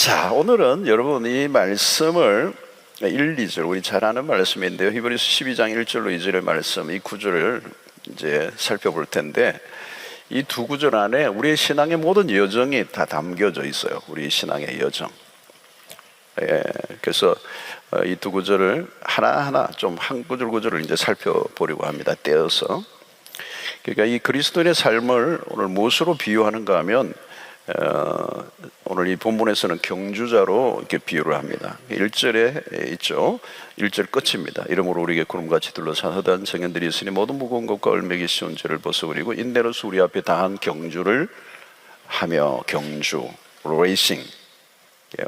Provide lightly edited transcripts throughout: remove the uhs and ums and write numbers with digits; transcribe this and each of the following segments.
자, 오늘은 여러분 이 말씀을 1, 2절 우리 잘 아는 말씀인데요. 히브리서 12장 1절로 2절의 말씀, 이 구절을 이제 살펴볼 텐데, 이 두 구절 안에 우리의 신앙의 모든 여정이 다 담겨져 있어요. 우리 신앙의 여정. 그래서 이 두 구절을 하나하나 좀 한 구절 구절을 이제 살펴보려고 합니다. 떼어서. 그러니까 이 그리스도인의 삶을 오늘 무엇으로 비유하는가 하면, 오늘 이 본문에서는 경주자로 이렇게 비유를 합니다. 1절에 있죠. 1절 끝입니다. 이러므로 우리에게 구름같이 둘러싼 허다한 성현들이 있으니 모든 무거운 것과 얼매기 쉬운 죄를 벗어버리고 인내로서 우리 앞에 다한 경주를 하며. 경주, 레이싱,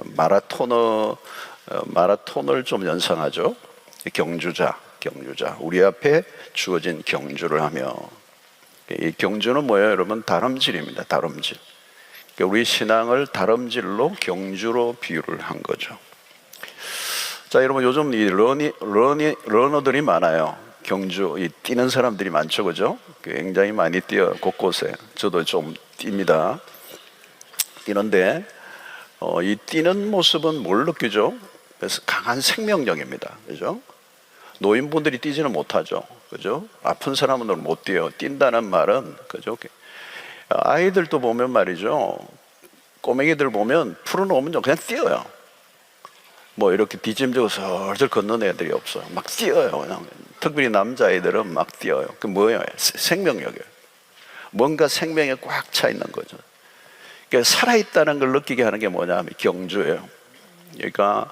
마라톤을 좀 연상하죠. 경주자, 우리 앞에 주어진 경주를 하며. 이 경주는 뭐예요, 여러분? 다름질입니다. 다름질. 우리 신앙을 다름질로 경주로 비유를 한 거죠. 자, 여러분 요즘 이 러너들이 많아요. 경주, 이 뛰는 사람들이 많죠, 그죠? 굉장히 많이 뛰어요, 곳곳에. 저도 좀 뜁니다. 뛰는데 이 뛰는 모습은 뭘 느끼죠? 그래서 강한 생명력입니다, 그죠? 노인분들이 뛰지는 못하죠, 그죠? 아픈 사람은 못 뛰어요. 뛴다는 말은, 그죠? 아이들도 보면 말이죠, 꼬맹이들 보면 풀어놓으면 그냥 뛰어요. 뭐 이렇게 뒤짐지고 슬슬 걷는 애들이 없어요. 막 뛰어요, 그냥. 특별히 남자아이들은 막 뛰어요. 그 뭐예요? 생명력이에요. 뭔가 생명에 꽉 차 있는 거죠. 그러니까 살아있다는 걸 느끼게 하는 게 뭐냐 하면 경주예요. 그러니까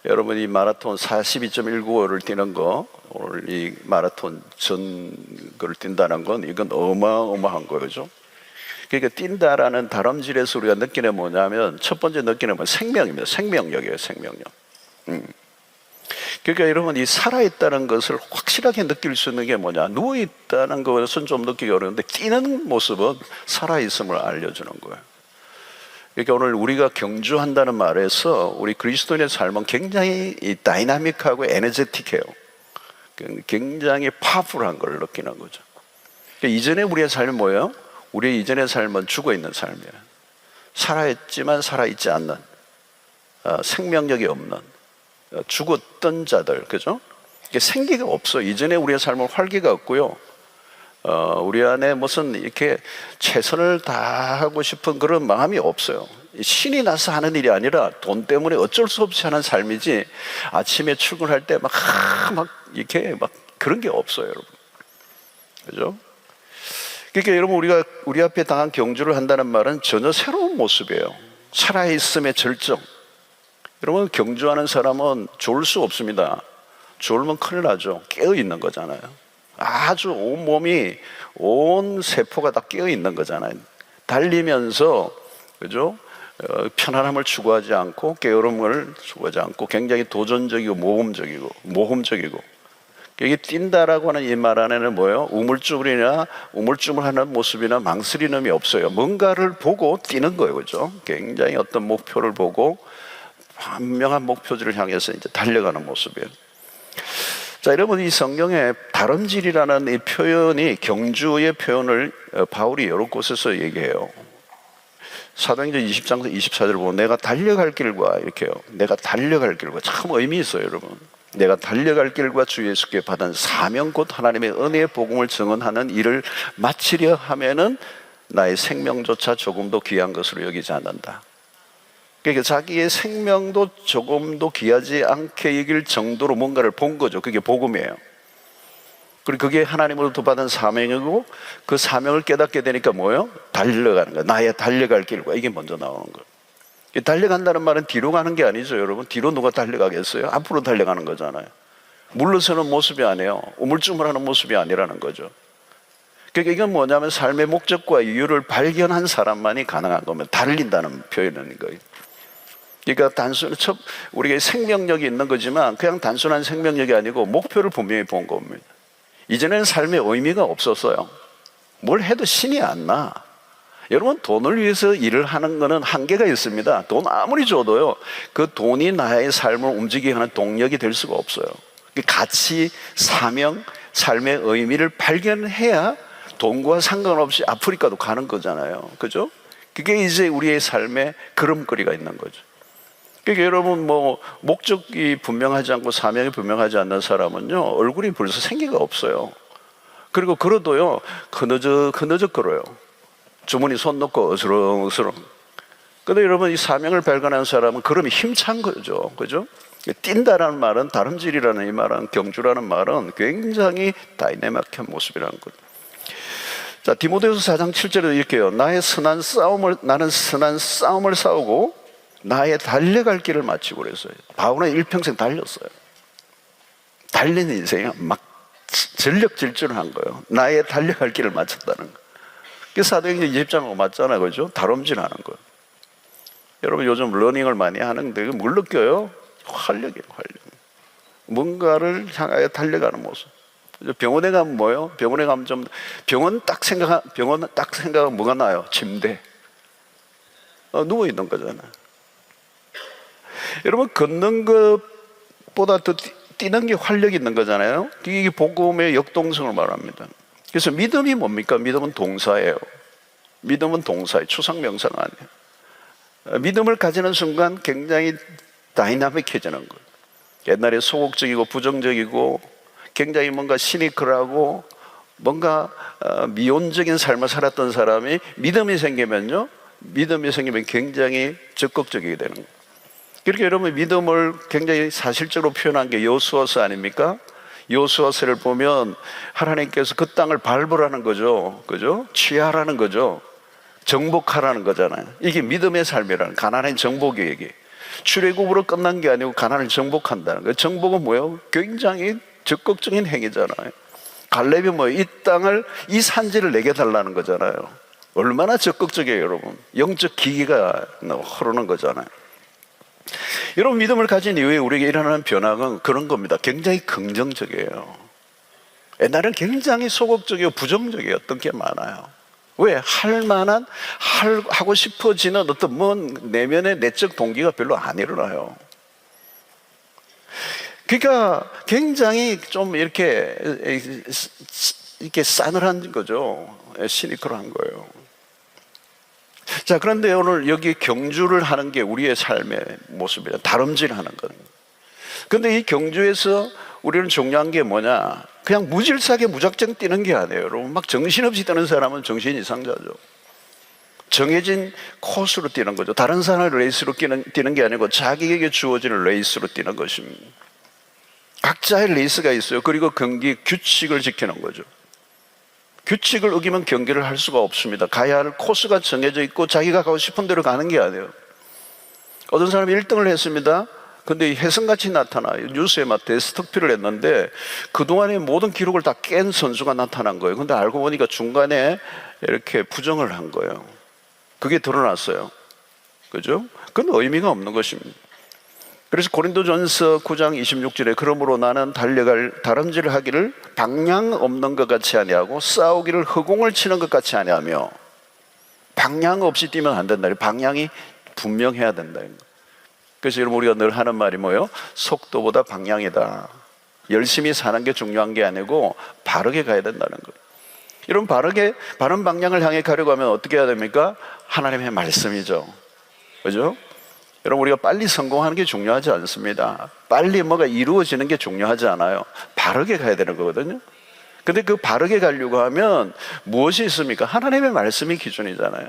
여러분 이 마라톤 42.195를 뛰는 거, 오늘 이 마라톤 전 걸 뛴다는 건 이건 어마어마한 거죠. 그러니까 뛴다라는 다름질에서 우리가 느끼는 뭐냐면, 첫 번째 느끼는 건 생명입니다. 생명력이에요, 생명력. 그러니까 여러분 이 살아있다는 것을 확실하게 느낄 수 있는 게 뭐냐, 누워있다는 것은 좀 느끼기 어려운데 뛰는 모습은 살아있음을 알려주는 거예요. 그러니까 오늘 우리가 경주한다는 말에서 우리 그리스도인의 삶은 굉장히 다이나믹하고 에너제틱해요. 굉장히 파워풀한 걸 느끼는 거죠. 그러니까 이전에 우리의 삶이 뭐예요? 우리의 이전의 삶은 죽어있는 삶이에요. 살아있지만 살아있지 않는, 생명력이 없는, 죽었던 자들, 그죠? 생기가 없어. 이전에 우리의 삶은 활기가 없고요, 우리 안에 무슨 이렇게 최선을 다하고 싶은 그런 마음이 없어요. 신이 나서 하는 일이 아니라 돈 때문에 어쩔 수 없이 하는 삶이지, 아침에 출근할 때 막 이렇게 막 그런 게 없어요, 여러분. 그죠? 그러니까 여러분 우리가 우리 앞에 당한 경주를 한다는 말은 전혀 새로운 모습이에요. 살아있음의 절정. 여러분 경주하는 사람은 졸 수 없습니다. 졸면 큰일 나죠. 깨어있는 거잖아요. 아주 온몸이, 온 세포가 다 깨어있는 거잖아요. 달리면서, 그죠? 편안함을 추구하지 않고 게으름을 추구하지 않고 굉장히 도전적이고 모험적이고. 이게 뛴다라고 하는 이 말 안에는 뭐예요? 우물쭈물하는 모습이나 망설임이 없어요. 뭔가를 보고 뛰는 거예요, 그죠? 굉장히 어떤 목표를 보고 분명한 목표지를 향해서 이제 달려가는 모습이에요. 자, 여러분 이 성경에 다름질이라는 이 표현이, 경주의 표현을 바울이 여러 곳에서 얘기해요. 사도행전 20장 24절 보면 내가 달려갈 길과, 이렇게요. 내가 달려갈 길과, 참 의미 있어요, 여러분. 내가 달려갈 길과 주 예수께 받은 사명 곧 하나님의 은혜의 복음을 증언하는 일을 마치려 하면은 나의 생명조차 조금도 귀한 것으로 여기지 않는다. 그러니까 자기의 생명도 조금도 귀하지 않게 여길 정도로 뭔가를 본 거죠. 그게 복음이에요. 그리고 그게 하나님으로부터 받은 사명이고, 그 사명을 깨닫게 되니까 뭐예요? 달려가는 거예요. 나의 달려갈 길과, 이게 먼저 나오는 거예요. 달려간다는 말은 뒤로 가는 게 아니죠, 여러분. 뒤로 누가 달려가겠어요? 앞으로 달려가는 거잖아요. 물러서는 모습이 아니에요. 우물쭈물하는 모습이 아니라는 거죠. 그러니까 이건 뭐냐면 삶의 목적과 이유를 발견한 사람만이 가능한 겁니다. 달린다는 표현인 거예요. 그러니까 우리가 생명력이 있는 거지만 그냥 단순한 생명력이 아니고 목표를 분명히 본 겁니다. 이전에는 삶의 의미가 없었어요. 뭘 해도 신이 안 나. 여러분 돈을 위해서 일을 하는 거는 한계가 있습니다. 돈 아무리 줘도요, 그 돈이 나의 삶을 움직이게 하는 동력이 될 수가 없어요. 가치, 사명, 삶의 의미를 발견해야 돈과 상관없이 아프리카도 가는 거잖아요, 그죠? 그게 이제 우리의 삶에 걸음걸이가 있는 거죠. 그러니까 여러분 뭐 목적이 분명하지 않고 사명이 분명하지 않는 사람은요 얼굴이 벌써 생기가 없어요. 그리고 걸어도요 흐느적 걸어요. 주머니 손 넣고 어스렁어스렁. 근데 여러분 이 사명을 발견하는 사람은 걸음이 힘찬 거죠. 그죠? 뛴다라는 말은 다름질이라는 이 말은 경주라는 말은 굉장히 다이내믹한 모습이라는 거죠. 자, 디모데후서 4장 7절에 이렇게요. 나는 선한 싸움을 싸우고 나의 달려갈 길을 마치고 그랬어요. 바울은 일평생 달렸어요. 달리는 인생이 막 전력 질주를 한 거예요. 나의 달려갈 길을 마쳤다는 거. 그 사도행전 20장하고 맞잖아요. 그죠? 다름질 하는 거예요. 여러분 요즘 러닝을 많이 하는데 뭘 느껴요? 활력이에요, 활력. 뭔가를 향하여 달려가는 모습. 병원에 가면 뭐예요? 병원에 가면 병원 딱 생각하면 뭐가 나요? 침대. 누워 있는 거잖아요. 여러분 걷는 것보다 더 뛰는 게 활력이 있는 거잖아요. 이게 복음의 역동성을 말합니다. 그래서 믿음이 뭡니까? 믿음은 동사예요. 믿음은 동사예요. 추상명사가 아니에요. 믿음을 가지는 순간 굉장히 다이나믹해지는 거예요. 옛날에 소극적이고 부정적이고 굉장히 뭔가 시니컬하고 뭔가 미온적인 삶을 살았던 사람이 믿음이 생기면 굉장히 적극적이게 되는 거예요. 그렇게 여러분 믿음을 굉장히 사실적으로 표현한 게 여호수아서 아닙니까? 여호수아서를 보면 하나님께서 그 땅을 밟으라는 거죠. 그죠? 취하라는 거죠. 정복하라는 거잖아요. 이게 믿음의 삶이라는 가나안의 정복이 얘기. 출애굽으로 끝난 게 아니고 가나안을 정복한다는 거예요. 정복은 뭐예요? 굉장히 적극적인 행위잖아요. 갈렙이 뭐예요? 이 땅을, 이 산지를 내게 달라는 거잖아요. 얼마나 적극적이에요, 여러분. 영적 기기가 흐르는 거잖아요. 여러분 믿음을 가진 이후에 우리에게 일어나는 변화는 그런 겁니다. 굉장히 긍정적이에요. 옛날에는 굉장히 소극적이고 부정적이었던 게 많아요. 왜? 하고 싶어지는 어떤 내면의 내적 동기가 별로 안 일어나요. 그러니까 굉장히 좀 이렇게 싸늘한 거죠. 시니컬한 거예요. 자, 그런데 오늘 여기 경주를 하는 게 우리의 삶의 모습이에요. 다름질 하는 것. 근데 이 경주에서 우리는 중요한 게 뭐냐? 그냥 무질서하게 무작정 뛰는 게 아니에요. 여러분, 막 정신없이 뛰는 사람은 정신 이상자죠. 정해진 코스로 뛰는 거죠. 다른 사람의 레이스로 뛰는 게 아니고 자기에게 주어지는 레이스로 뛰는 것입니다. 각자의 레이스가 있어요. 그리고 경기 규칙을 지키는 거죠. 규칙을 어기면 경기를 할 수가 없습니다. 가야 할 코스가 정해져 있고 자기가 가고 싶은 대로 가는 게 아니에요. 어떤 사람이 1등을 했습니다. 근데 혜성같이 나타나요. 뉴스에 막 데스토피를 했는데 그동안의 모든 기록을 다 깬 선수가 나타난 거예요. 근데 알고 보니까 중간에 이렇게 부정을 한 거예요. 그게 드러났어요. 그죠? 그건 의미가 없는 것입니다. 그래서 고린도전서 9장 26절에 그러므로 나는 다름질을 하기를 방향 없는 것 같이 아니하고 싸우기를 허공을 치는 것 같이 아니하며. 방향 없이 뛰면 안 된다. 방향이 분명해야 된다. 그래서 여러분 우리가 늘 하는 말이 뭐예요? 속도보다 방향이다. 열심히 사는 게 중요한 게 아니고 바르게 가야 된다는 거예요. 여러분 바른 방향을 향해 가려고 하면 어떻게 해야 됩니까? 하나님의 말씀이죠. 그죠? 여러분 우리가 빨리 성공하는 게 중요하지 않습니다. 빨리 뭐가 이루어지는 게 중요하지 않아요. 바르게 가야 되는 거거든요. 근데 그 바르게 가려고 하면 무엇이 있습니까? 하나님의 말씀이 기준이잖아요.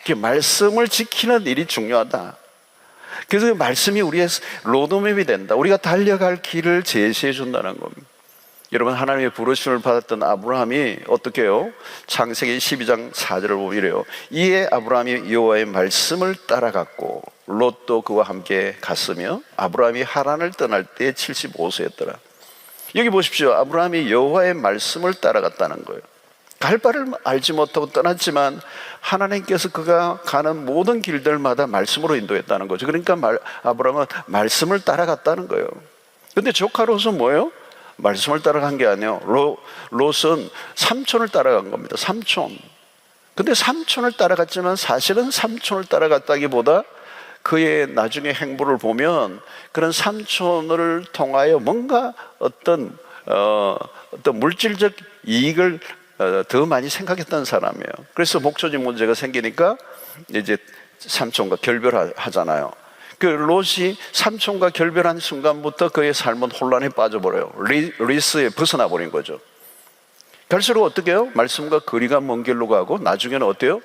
그 말씀을 지키는 일이 중요하다. 그래서 그 말씀이 우리의 로드맵이 된다. 우리가 달려갈 길을 제시해 준다는 겁니다. 여러분 하나님의 부르심을 받았던 아브라함이 어떻게 해요? 창세기 12장 4절을 보면 이래요. 이에 아브라함이 여호와의 말씀을 따라갔고 롯도 그와 함께 갔으며 아브라함이 하란을 떠날 때 75세였더라. 여기 보십시오. 아브라함이 여호와의 말씀을 따라갔다는 거예요. 갈 바를 알지 못하고 떠났지만 하나님께서 그가 가는 모든 길들마다 말씀으로 인도했다는 거죠. 그러니까 아브라함은 말씀을 따라갔다는 거예요. 근데 조카 롯은 뭐예요? 말씀을 따라간 게 아니에요. 롯은 삼촌을 따라간 겁니다. 삼촌. 근데 삼촌을 따라갔지만 사실은 삼촌을 따라갔다기보다 그의 나중에 행보를 보면 그런 삼촌을 통하여 뭔가 어떤 물질적 이익을 더 많이 생각했던 사람이에요. 그래서 목적인 문제가 생기니까 이제 삼촌과 결별하잖아요. 그 롯이 삼촌과 결별한 순간부터 그의 삶은 혼란에 빠져버려요. 리스에 벗어나 버린 거죠. 갈수록 어떻게 해요? 말씀과 거리가 먼 길로 가고 나중에는 어때요?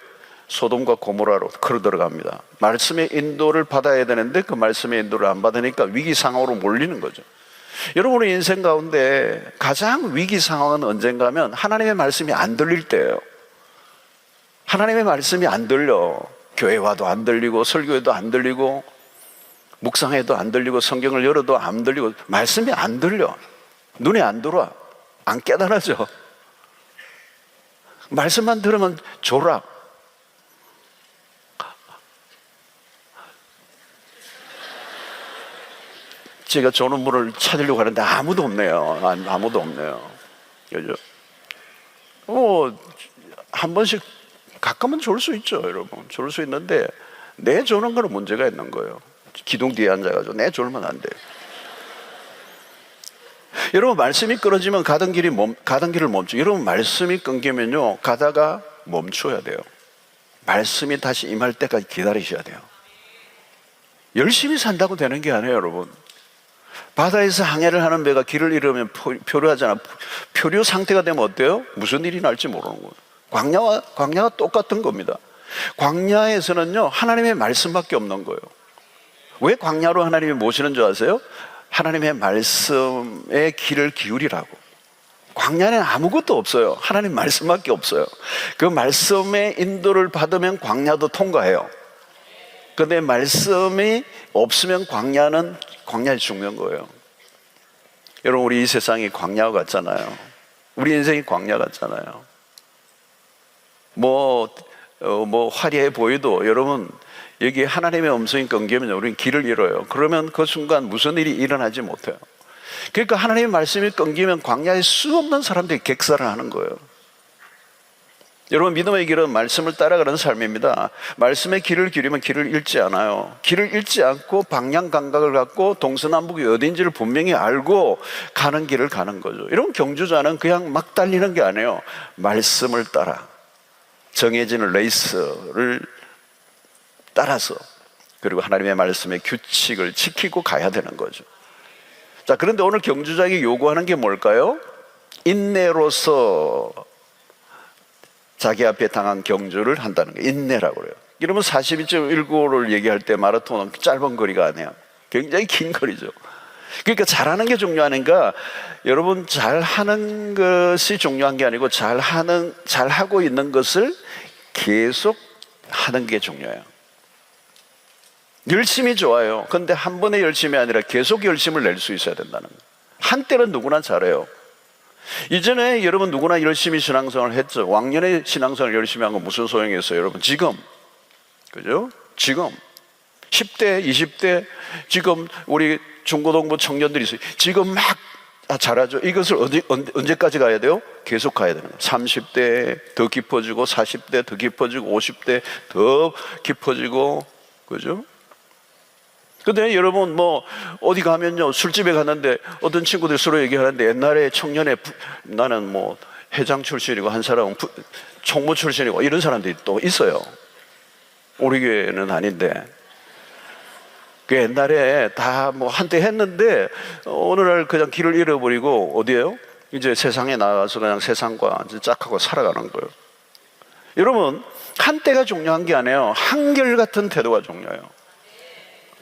소돔과 고모라로 걸어 들어갑니다. 말씀의 인도를 받아야 되는데 그 말씀의 인도를 안 받으니까 위기 상황으로 몰리는 거죠. 여러분의 인생 가운데 가장 위기 상황은 언젠가 하면 하나님의 말씀이 안 들릴 때예요. 하나님의 말씀이 안 들려. 교회 와도 안 들리고 설교에도 안 들리고 묵상해도 안 들리고 성경을 열어도 안 들리고 말씀이 안 들려. 눈에 안 들어와. 안 깨달아져. 말씀만 들으면 졸아. 제가 조는 분을 찾으려고 하는데 아무도 없네요. 아무도 없네요. 그죠? 한 번씩 가끔은 졸 수 있죠, 여러분. 졸 수 있는데 내 조는 거는 문제가 있는 거예요. 기둥 뒤에 앉아가지고 내 졸면 안 돼요. 여러분, 말씀이 끊어지면 가던 길을 멈추고, 여러분, 말씀이 끊기면요, 가다가 멈춰야 돼요. 말씀이 다시 임할 때까지 기다리셔야 돼요. 열심히 산다고 되는 게 아니에요, 여러분. 바다에서 항해를 하는 배가 길을 잃으면 표류하잖아. 표류 상태가 되면 어때요? 무슨 일이 날지 모르는 거예요. 광야가 똑같은 겁니다. 광야에서는요, 하나님의 말씀밖에 없는 거예요. 왜 광야로 하나님이 모시는 줄 아세요? 하나님의 말씀에 귀를 기울이라고. 광야는 아무것도 없어요. 하나님 말씀밖에 없어요. 그 말씀의 인도를 받으면 광야도 통과해요. 그런데 말씀이 없으면 광야에 죽는 거예요. 여러분, 우리 이 세상이 광야 같잖아요. 우리 인생이 광야 같잖아요. 화려해 보여도 여러분, 여기 하나님의 음성이 끊기면 우리는 길을 잃어요. 그러면 그 순간 무슨 일이 일어나지 못해요. 그러니까 하나님의 말씀이 끊기면 광야에 수없는 사람들이 객사를 하는 거예요. 여러분, 믿음의 길은 말씀을 따라가는 삶입니다. 말씀의 길을 기울이면 길을 잃지 않아요. 길을 잃지 않고 방향 감각을 갖고 동서남북이 어딘지를 분명히 알고 가는 길을 가는 거죠. 이런 경주자는 그냥 막 달리는 게 아니에요. 말씀을 따라 정해지는 레이스를 따라서, 그리고 하나님의 말씀의 규칙을 지키고 가야 되는 거죠. 자, 그런데 오늘 경주자에게 요구하는 게 뭘까요? 인내로서 자기 앞에 당한 경주를 한다는 거예요. 인내라고 그래요. 여러분, 42.195를 얘기할 때 마라톤은 짧은 거리가 아니에요. 굉장히 긴 거리죠. 그러니까 잘하는 게 중요하니까 여러분, 잘하는 것이 중요한 게 아니고 잘하고 있는 것을 계속 하는 게 중요해요. 열심히 좋아요. 그런데 한 번의 열심이 아니라 계속 열심을 낼 수 있어야 된다는 거예요. 한때는 누구나 잘해요. 이전에 여러분 누구나 열심히 신앙생활을 했죠. 왕년에 신앙생활을 열심히 한 건 무슨 소용이 있어요, 여러분? 지금, 그죠? 지금 10대, 20대, 지금 우리 중고등부 청년들이 있어요. 지금 막 잘하죠. 이것을 언제까지 가야 돼요? 계속 가야 되는 거예요. 30대 더 깊어지고, 40대 더 깊어지고, 50대 더 깊어지고, 그죠? 근데 여러분, 어디 가면요, 술집에 갔는데 어떤 친구들 서로 얘기하는데, 옛날에 청년에 나는 회장 출신이고, 한 사람은 총무 출신이고, 이런 사람들이 또 있어요. 우리 교회는 아닌데. 그 옛날에 다 한때 했는데, 어느 날 그냥 길을 잃어버리고, 어디에요? 이제 세상에 나가서 그냥 세상과 짝하고 살아가는 거예요. 여러분, 한때가 중요한 게 아니에요. 한결같은 태도가 중요해요.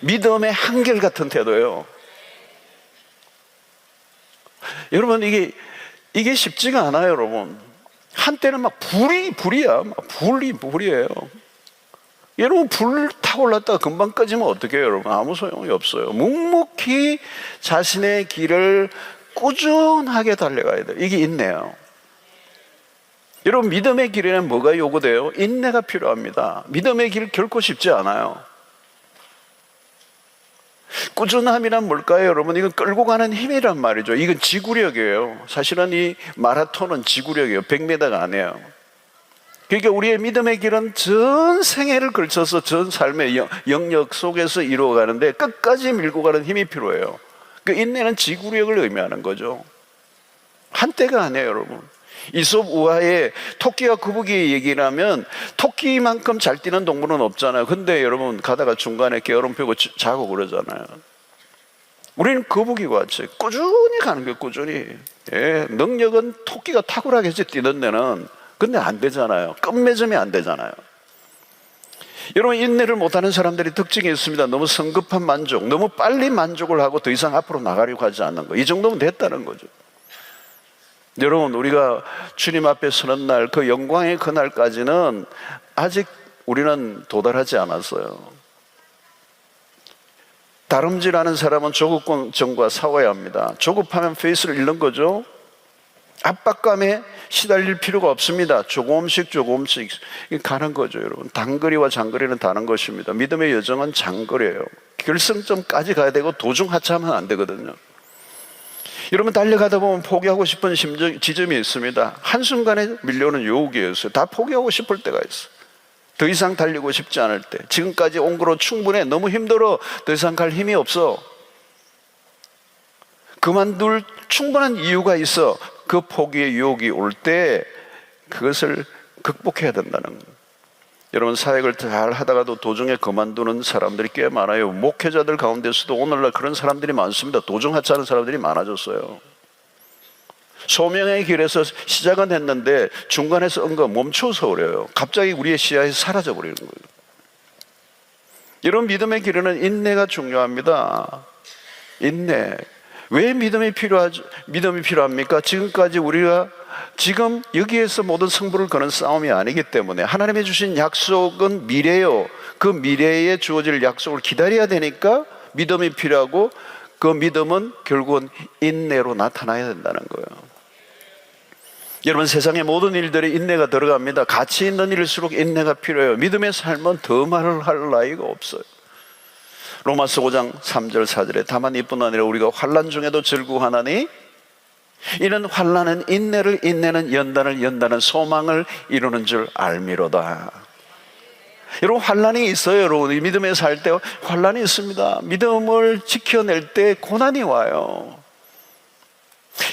믿음의 한결같은 태도예요. 여러분, 이게 쉽지가 않아요, 여러분. 한때는 막 불이야. 불이에요. 여러분, 불 타올랐다가 금방 꺼지면 어떡해요, 여러분? 아무 소용이 없어요. 묵묵히 자신의 길을 꾸준하게 달려가야 돼요. 이게 인내예요. 여러분, 믿음의 길에는 뭐가 요구돼요? 인내가 필요합니다. 믿음의 길 결코 쉽지 않아요. 꾸준함이란 뭘까요, 여러분? 이건 끌고 가는 힘이란 말이죠. 이건 지구력이에요. 사실은 이 마라톤은 지구력이에요. 100m가 아니에요. 그러니까 우리의 믿음의 길은 전 생애를 걸쳐서 전 삶의 영역 속에서 이루어가는데 끝까지 밀고 가는 힘이 필요해요. 그 인내는 지구력을 의미하는 거죠. 한때가 아니에요, 여러분. 이솝 우화에 토끼와 거북이 얘기를 하면 토끼만큼 잘 뛰는 동물은 없잖아요. 근데 여러분 가다가 중간에 게으름 피고 자고 그러잖아요. 우리는 거북이와 같이 꾸준히 가는 거예요. 꾸준히. 예, 능력은 토끼가 탁월하게 뛰는 데는, 근데 안 되잖아요. 끝맺음이 안 되잖아요. 여러분, 인내를 못하는 사람들이 특징이 있습니다. 너무 성급한 만족, 너무 빨리 만족을 하고 더 이상 앞으로 나가려고 하지 않는 거. 이 정도면 됐다는 거죠. 여러분, 우리가 주님 앞에 서는 날, 그 영광의 그날까지는 아직 우리는 도달하지 않았어요. 다름질하는 사람은 조급증과 싸워야 합니다. 조급하면 페이스를 잃는 거죠. 압박감에 시달릴 필요가 없습니다. 조금씩 가는 거죠. 여러분, 단거리와 장거리는 다른 것입니다. 믿음의 여정은 장거리예요. 결승점까지 가야 되고 도중하차하면 안 되거든요. 여러분, 달려가다 보면 포기하고 싶은 지점이 있습니다. 한순간에 밀려오는 유혹이었어요. 다 포기하고 싶을 때가 있어요. 더 이상 달리고 싶지 않을 때, 지금까지 온 거로 충분해, 너무 힘들어, 더 이상 갈 힘이 없어, 그만둘 충분한 이유가 있어. 그 포기의 유혹이 올 때 그것을 극복해야 된다는 거예요. 여러분, 사역을 잘 하다가도 도중에 그만두는 사람들이 꽤 많아요. 목회자들 가운데서도 오늘날 그런 사람들이 많습니다. 도중 하차하는 사람들이 많아졌어요. 소명의 길에서 시작은 했는데 중간에서 멈춰서 그래요. 갑자기 우리의 시야에서 사라져 버리는 거예요. 이런 믿음의 길에는 인내가 중요합니다. 인내. 왜 믿음이 필요합니까? 지금까지 우리가 지금 여기에서 모든 승부를 거는 싸움이 아니기 때문에, 하나님이 주신 약속은 미래요. 그 미래에 주어질 약속을 기다려야 되니까 믿음이 필요하고, 그 믿음은 결국은 인내로 나타나야 된다는 거예요. 여러분, 세상의 모든 일들에 인내가 들어갑니다. 가치 있는 일일수록 인내가 필요해요. 믿음의 삶은 더 말을 할 나위가 없어요. 로마서 5장 3절 4절에 다만 이뿐 아니라 우리가 환난 중에도 즐거워하나니 이는 환난은 인내를, 인내는 연단을, 연단은 소망을 이루는 줄 알미로다. 여러분, 환난이 있어요. 여러분, 이 믿음에 살 때 환난이 있습니다. 믿음을 지켜낼 때 고난이 와요.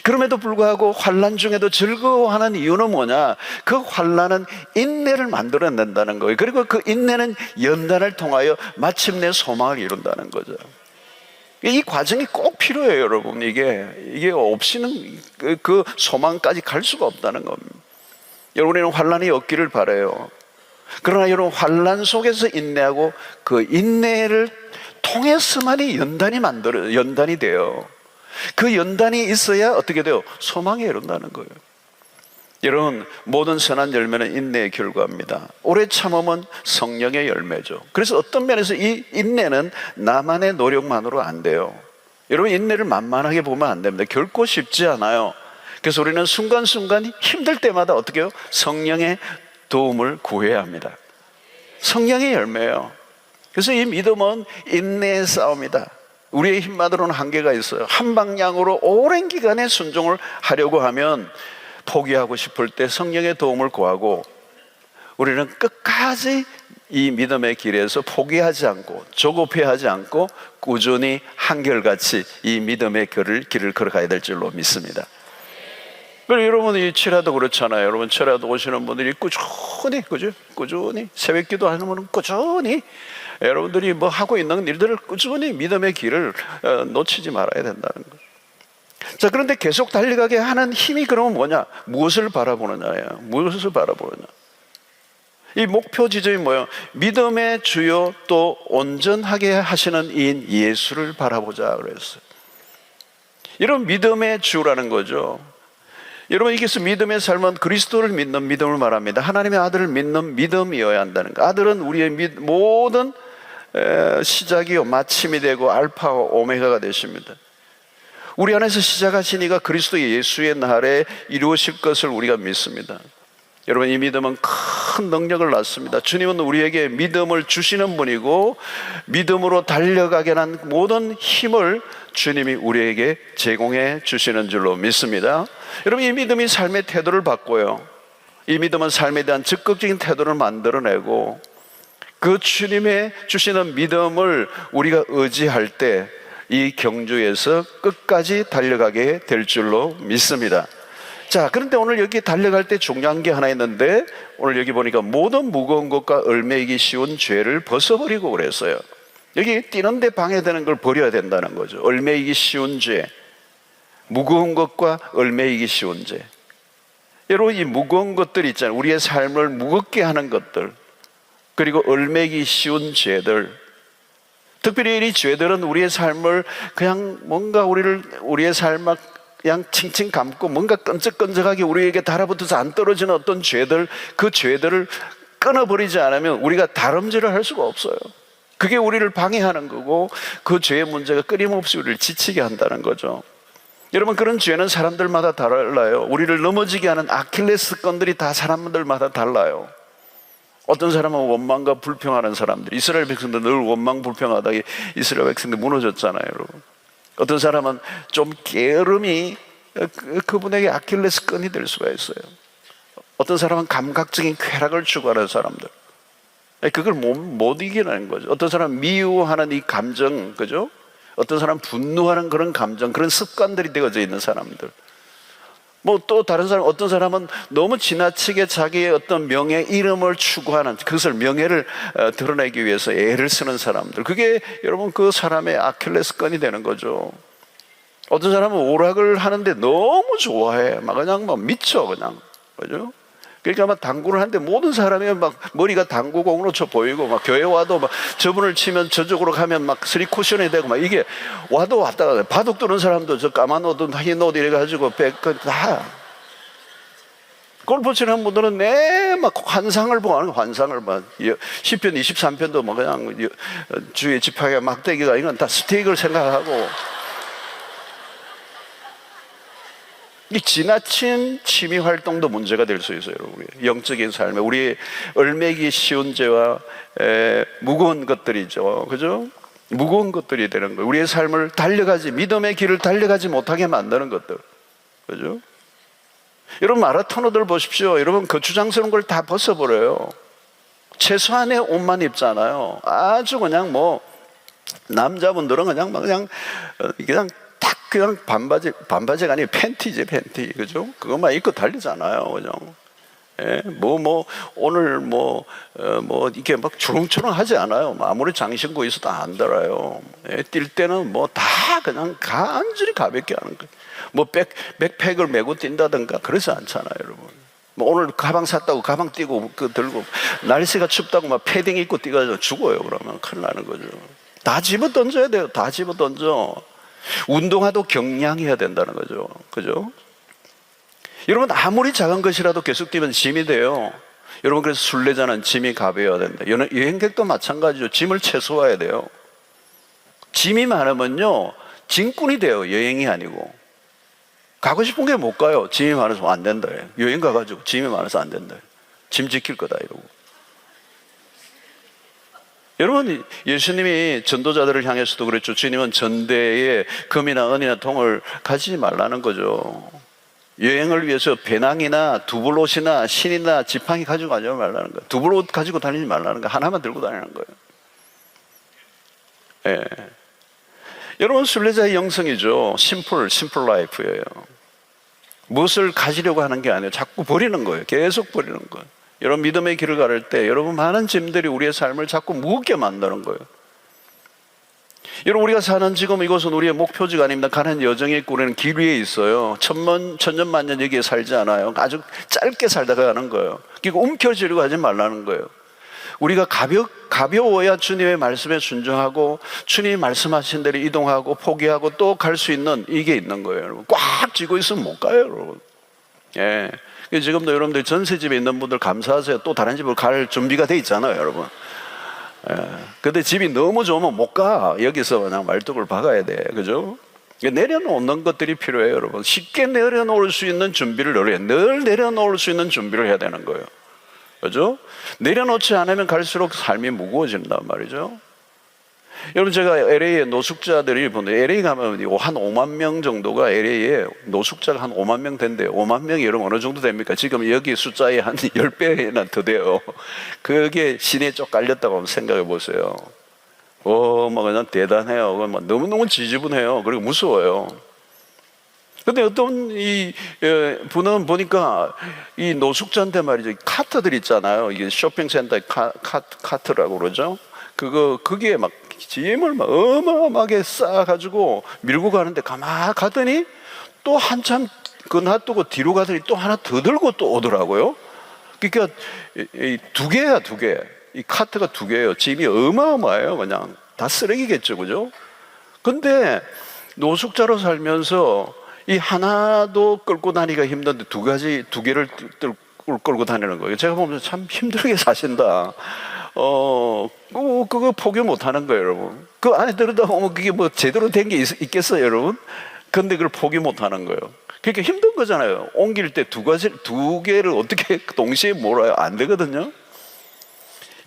그럼에도 불구하고 환난 중에도 즐거워하는 이유는 뭐냐? 그 환난은 인내를 만들어낸다는 거예요. 그리고 그 인내는 연단을 통하여 마침내 소망을 이룬다는 거죠. 이 과정이 꼭 필요해요, 여러분. 이게 없이는 그 소망까지 갈 수가 없다는 겁니다. 여러분에는 환난이 없기를 바라요. 그러나 여러분, 환난 속에서 인내하고 그 인내를 통해서만이 연단이 돼요. 그 연단이 있어야 어떻게 돼요? 소망에 이른다는 거예요. 여러분, 모든 선한 열매는 인내의 결과입니다. 오래 참음은 성령의 열매죠. 그래서 어떤 면에서 이 인내는 나만의 노력만으로 안 돼요. 여러분, 인내를 만만하게 보면 안 됩니다. 결코 쉽지 않아요. 그래서 우리는 순간순간 힘들 때마다 어떻게 해요? 성령의 도움을 구해야 합니다. 성령의 열매예요. 그래서 이 믿음은 인내의 싸움이다. 우리의 힘만으로는 한계가 있어요. 한 방향으로 오랜 기간에 순종을 하려고 하면 포기하고 싶을 때 성령의 도움을 구하고, 우리는 끝까지 이 믿음의 길에서 포기하지 않고 조급해하지 않고 꾸준히 한결같이 이 믿음의 길을 걸어가야 될 줄로 믿습니다. 그리고 여러분, 이 철야도 그렇잖아요. 여러분, 철야도 오시는 분들이 꾸준히 새벽기도 하는 분은 꾸준히 여러분들이 뭐 하고 있는 일들을 꾸준히 믿음의 길을 놓치지 말아야 된다는 거죠. 자, 그런데 계속 달려가게 하는 힘이 그러면 뭐냐? 무엇을 바라보느냐예요. 무엇을 바라보느냐? 이 목표 지점이 뭐예요? 믿음의 주요 또 온전하게 하시는 이인 예수를 바라보자 그랬어요. 여러분, 믿음의 주라는 거죠. 여러분, 이게서 믿음의 삶은 그리스도를 믿는 믿음을 말합니다. 하나님의 아들을 믿는 믿음이어야 한다는 거. 아들은 우리의 모든 시작이요 마침이 되고 알파와 오메가가 되십니다. 우리 안에서 시작하신 이가 그리스도 예수의 날에 이루어질 것을 우리가 믿습니다. 여러분, 이 믿음은 큰 능력을 낳습니다. 주님은 우리에게 믿음을 주시는 분이고, 믿음으로 달려가게 한 모든 힘을 주님이 우리에게 제공해 주시는 줄로 믿습니다. 여러분, 이 믿음이 삶의 태도를 바꿔요. 이 믿음은 삶에 대한 적극적인 태도를 만들어내고, 그 주님의 주시는 믿음을 우리가 의지할 때 이 경주에서 끝까지 달려가게 될 줄로 믿습니다. 자, 그런데 오늘 여기 달려갈 때 중요한 게 하나 있는데, 오늘 여기 보니까 모든 무거운 것과 얽매이기 쉬운 죄를 벗어버리고 그랬어요. 여기 뛰는데 방해되는 걸 버려야 된다는 거죠. 얽매이기 쉬운 죄, 무거운 것과 얽매이기 쉬운 죄. 여러분, 이 무거운 것들 있잖아요. 우리의 삶을 무겁게 하는 것들, 그리고 얽매이기 쉬운 죄들. 특별히 이 죄들은 우리의 삶을 그냥 뭔가 우리의 삶을 그냥 칭칭 감고 뭔가 끈적끈적하게 우리에게 달아붙어서 안 떨어지는 어떤 죄들, 그 죄들을 끊어버리지 않으면 우리가 다름질을 할 수가 없어요. 그게 우리를 방해하는 거고, 그 죄의 문제가 끊임없이 우리를 지치게 한다는 거죠. 여러분, 그런 죄는 사람들마다 달라요. 우리를 넘어지게 하는 아킬레스건들이 다 사람들마다 달라요. 어떤 사람은 원망과 불평하는 사람들, 이스라엘 백성들 늘 원망 불평하다가 이스라엘 백성들 무너졌잖아요, 여러분. 어떤 사람은 좀 게으름이 그분에게 아킬레스건이 될 수가 있어요. 어떤 사람은 감각적인 쾌락을 추구하는 사람들, 그걸 못 이기는 거죠. 어떤 사람은 미워하는 이 감정, 그죠? 어떤 사람은 분노하는 그런 감정, 그런 습관들이 되어져 있는 사람들. 뭐 또 다른 사람, 어떤 사람은 너무 지나치게 자기의 어떤 명예, 이름을 추구하는, 그것을 명예를 드러내기 위해서 애를 쓰는 사람들. 그게 여러분 그 사람의 아킬레스건이 되는 거죠. 어떤 사람은 오락을 하는데 너무 좋아해. 막 그냥 막 미쳐, 그냥. 그죠? 그러니까 막 당구를 하는데 모든 사람이 막 머리가 당구공으로 보이고, 막 교회 와도 막 저분을 치면 저쪽으로 가면 막 스리 쿠션이 되고, 막 이게 와도 왔다가 바둑 두는 사람도 저 까만 옷, 흰 옷 이래가지고 다. 골프 치는 분들은 막 환상을 보고 하는, 환상을 막 시편 23편도 뭐 그냥 주위에 지팡이가 막대기가 이건 다 스테이크를 생각하고. 이 지나친 취미 활동도 문제가 될 수 있어요, 여러분. 영적인 삶에 우리의 얽매이기 쉬운 죄와 무거운 것들이죠, 그죠? 무거운 것들이 되는 거예요. 우리의 삶을 믿음의 길을 달려가지 못하게 만드는 것들, 그죠? 여러분, 마라토너들 보십시오. 여러분, 거추장스러운 걸 다 벗어버려요. 최소한의 옷만 입잖아요. 아주 그냥 뭐 남자분들은 그냥 반바지가 아니고 팬티지, 팬티. 그죠? 그것만 입고 달리잖아요. 그죠? 예, 오늘 이렇게 막 주렁주렁 하지 않아요. 아무리 장신구 있어도 안 달아요. 예, 뛸 때는 다 그냥 간절히 가볍게 하는 거예요. 백팩을 메고 뛴다든가 그러지 않잖아요, 여러분. 오늘 가방 샀다고 가방 띄고 들고, 날씨가 춥다고 막 패딩 입고 뛰어가지고 죽어요. 그러면 큰일 나는 거죠. 다 집어 던져야 돼요. 다 집어 던져. 운동화도 경량해야 된다는 거죠. 그죠? 여러분, 아무리 작은 것이라도 계속 뛰면 짐이 돼요. 여러분, 그래서 순례자는 짐이 가벼워야 된다. 여행객도 마찬가지죠. 짐을 최소화해야 돼요. 짐이 많으면요, 짐꾼이 돼요. 여행이 아니고. 가고 싶은 게 못 가요. 짐이 많아서 안 된다. 여행 가가지고 짐이 많아서 안 된다. 짐 지킬 거다 이러고. 여러분, 예수님이 전도자들을 향해서도 그랬죠. 주님은 전대에 금이나 은이나 동을 가지지 말라는 거죠. 여행을 위해서 배낭이나 두블옷이나 신이나 지팡이 가지고 가지 말라는 거예요. 두블옷 가지고 다니지 말라는 거예요. 하나만 들고 다니는 거예요. 예. 여러분, 순례자의 영성이죠. 심플 라이프예요. 무엇을 가지려고 하는 게 아니에요. 자꾸 버리는 거예요. 계속 버리는 거예요. 여러분, 믿음의 길을 걸을 때 여러분, 많은 짐들이 우리의 삶을 자꾸 무겁게 만드는 거예요. 여러분, 우리가 사는 지금 이곳은 우리의 목표지가 아닙니다. 가는 여정의 우리는 길 위에 있어요. 천년만년 여기에 살지 않아요. 아주 짧게 살다가 가는 거예요. 그러니까 움켜쥐려고 하지 말라는 거예요. 우리가 가벼워야 주님의 말씀에 순종하고 주님이 말씀하신 대로 이동하고 포기하고 또 갈 수 있는 이게 있는 거예요. 여러분, 꽉 쥐고 있으면 못 가요, 여러분. 예. 지금도 여러분들 전세집에 있는 분들 감사하세요. 또 다른 집으로 갈 준비가 돼 있잖아요, 여러분. 근데 집이 너무 좋으면 못 가. 여기서 그냥 말뚝을 박아야 돼. 그죠? 내려놓는 것들이 필요해요, 여러분. 쉽게 내려놓을 수 있는 준비를 늘 내려놓을 수 있는 준비를 해야 되는 거예요. 그죠? 내려놓지 않으면 갈수록 삶이 무거워진단 말이죠. 여러분, 제가 LA에 노숙자들이 보는데, LA 가면 한 5만 명 정도가 LA에 노숙자가 한 5만 명 된대요. 5만 명이 여러분 어느 정도 됩니까? 지금 여기 숫자의 한 10배나 더 돼요. 그게 시내에 쭉 깔렸다고 한번 생각해 보세요. 그냥 대단해요. 너무너무 지지분해요. 그리고 무서워요. 근데 어떤 분은 보니까 이 노숙자인데 말이죠. 카트들 있잖아요. 이게 쇼핑센터에 카트라고 그러죠. 그게 막 짐을 막 어마어마하게 쌓아가지고 밀고 가는데 가만 가더니 또 한참 놔두고 뒤로 가더니 또 하나 더 들고 또 오더라고요. 그러니까 두 개야, 두 개. 이 카트가 두 개예요. 짐이 어마어마해요. 그냥 다 쓰레기겠죠, 그죠? 근데 노숙자로 살면서 이 하나도 끌고 다니기가 힘든데 두 개를 끌고 다니는 거예요. 제가 보면 참 힘들게 사신다. 그거 포기 못 하는 거예요, 여러분. 그 안에 들여다보면 그게 뭐 제대로 된 게 있겠어요, 여러분? 근데 그걸 포기 못 하는 거예요. 그러니까 힘든 거잖아요. 옮길 때 두 개를 어떻게 동시에 몰아요? 안 되거든요.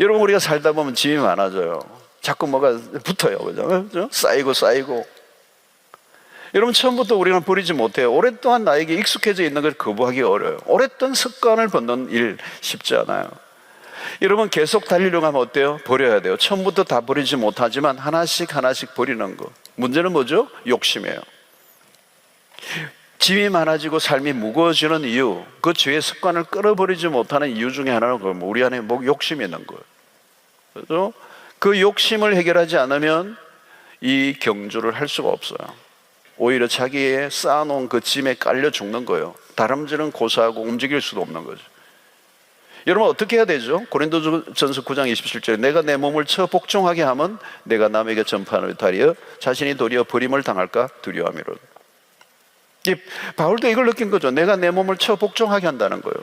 여러분, 우리가 살다 보면 짐이 많아져요. 자꾸 뭐가 붙어요, 그죠? 쌓이고. 여러분, 처음부터 우리가 버리지 못해요. 오랫동안 나에게 익숙해져 있는 걸 거부하기 어려워요. 오랫동안 습관을 벗는 일 쉽지 않아요. 여러분, 계속 달리려고 하면 어때요? 버려야 돼요. 처음부터 다 버리지 못하지만 하나씩 버리는 거. 문제는 뭐죠? 욕심이에요. 짐이 많아지고 삶이 무거워지는 이유, 그 죄의 습관을 끊어버리지 못하는 이유 중에 하나는 우리 안에 욕심이 있는 거예요. 그래서 그 욕심을 해결하지 않으면 이 경주를 할 수가 없어요. 오히려 자기의 쌓아놓은 그 짐에 깔려 죽는 거예요. 다람쥐는 고사하고 움직일 수도 없는 거죠. 여러분, 어떻게 해야 되죠? 고린도전서 9장 27절에 내가 내 몸을 쳐 복종하게 하면 내가 남에게 전파하는 다리여 자신이 도리어 버림을 당할까 두려워함이로. 바울도 이걸 느낀 거죠. 내가 내 몸을 쳐 복종하게 한다는 거예요.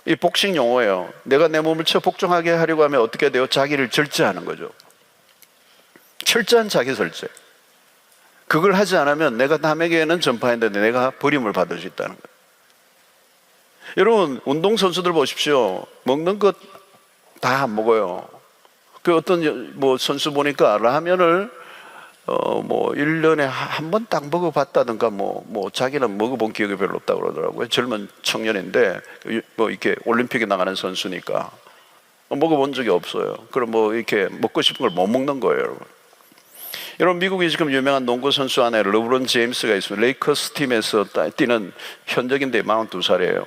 이 복식 용어예요. 내가 내 몸을 쳐 복종하게 하려고 하면 어떻게 돼요? 자기를 절제하는 거죠. 철저한 자기 절제. 그걸 하지 않으면 내가 남에게는 전파했는데 내가 버림을 받을 수 있다는 거예요. 여러분, 운동선수들 보십시오. 먹는 것 다 안 먹어요. 그 어떤 선수 보니까 라면을 1년에 한 번 딱 먹어봤다든가 자기는 먹어본 기억이 별로 없다고 그러더라고요. 젊은 청년인데 이렇게 올림픽에 나가는 선수니까 먹어본 적이 없어요. 그럼 이렇게 먹고 싶은 걸 못 먹는 거예요, 여러분. 여러분, 미국이 지금 유명한 농구 선수 안에 르브론 제임스가 있습니다. 레이커스 팀에서 뛰는 현역인데 42살이에요.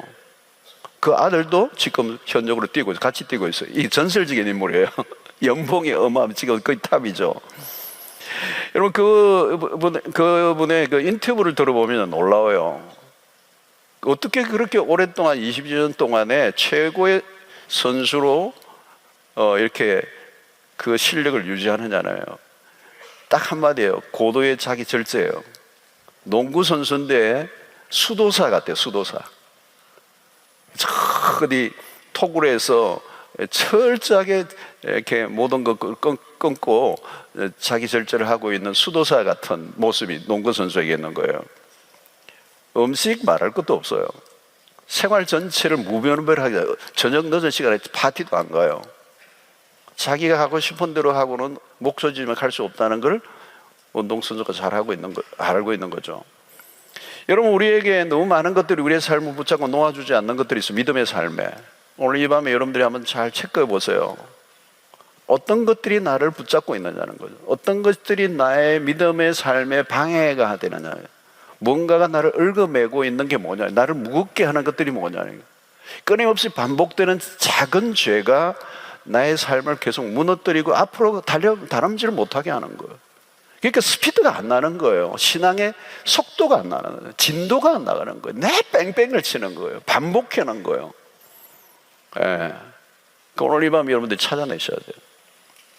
그 아들도 지금 현역으로 같이 뛰고 있어요. 이 전설적인 인물이에요. 연봉이 지금 거의 탑이죠. 여러분, 그분의 그 인터뷰를 들어보면 놀라워요. 어떻게 그렇게 오랫동안 20년 동안에 최고의 선수로 이렇게 그 실력을 유지하느냐요. 딱 한마디예요. 고도의 자기 절제예요. 농구 선수인데 수도사 같아요. 수도사. 어디 토굴에서 철저하게 이렇게 모든 걸 끊고 자기 절제를 하고 있는 수도사 같은 모습이 농구 선수에게 있는 거예요. 음식 말할 것도 없어요. 생활 전체를 무변별하게 저녁 늦은 시간에 파티도 안 가요. 자기가 하고 싶은 대로 하고는 목소리지만 갈 수 없다는 걸 운동선수가 잘 알고 있는 거죠. 여러분, 우리에게 너무 많은 것들이 우리의 삶을 붙잡고 놓아주지 않는 것들이 있어요. 믿음의 삶에. 오늘 이 밤에 여러분들이 한번 잘 체크해 보세요. 어떤 것들이 나를 붙잡고 있느냐는 거죠. 어떤 것들이 나의 믿음의 삶에 방해가 되느냐. 뭔가가 나를 얽어매고 있는 게 뭐냐. 나를 무겁게 하는 것들이 뭐냐. 끊임없이 반복되는 작은 죄가 나의 삶을 계속 무너뜨리고 앞으로 다람쥐를 못하게 하는 거예요. 그러니까 스피드가 안 나는 거예요. 신앙의 속도가 안 나는 거예요. 진도가 안 나가는 거예요. 내 뺑뺑을 치는 거예요. 반복하는 거예요. 예. 오늘 이 밤 여러분들이 찾아내셔야 돼요.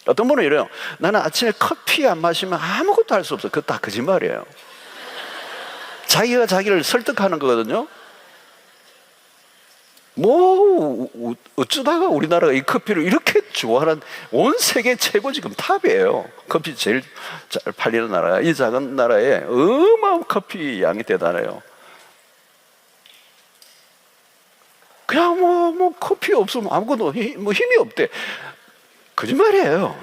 어떤 분은 이래요. 나는 아침에 커피 안 마시면 아무것도 할 수 없어. 그거 다 거짓말이에요. 자기가 자기를 설득하는 거거든요. 어쩌다가 우리나라가 이 커피를 이렇게 좋아하는 온 세계 최고 지금 탑이에요. 커피 제일 잘 팔리는 나라야. 이 작은 나라에 어마어마한 커피 양이 대단해요. 그냥 커피 없으면 아무것도 힘이 없대. 거짓말이에요.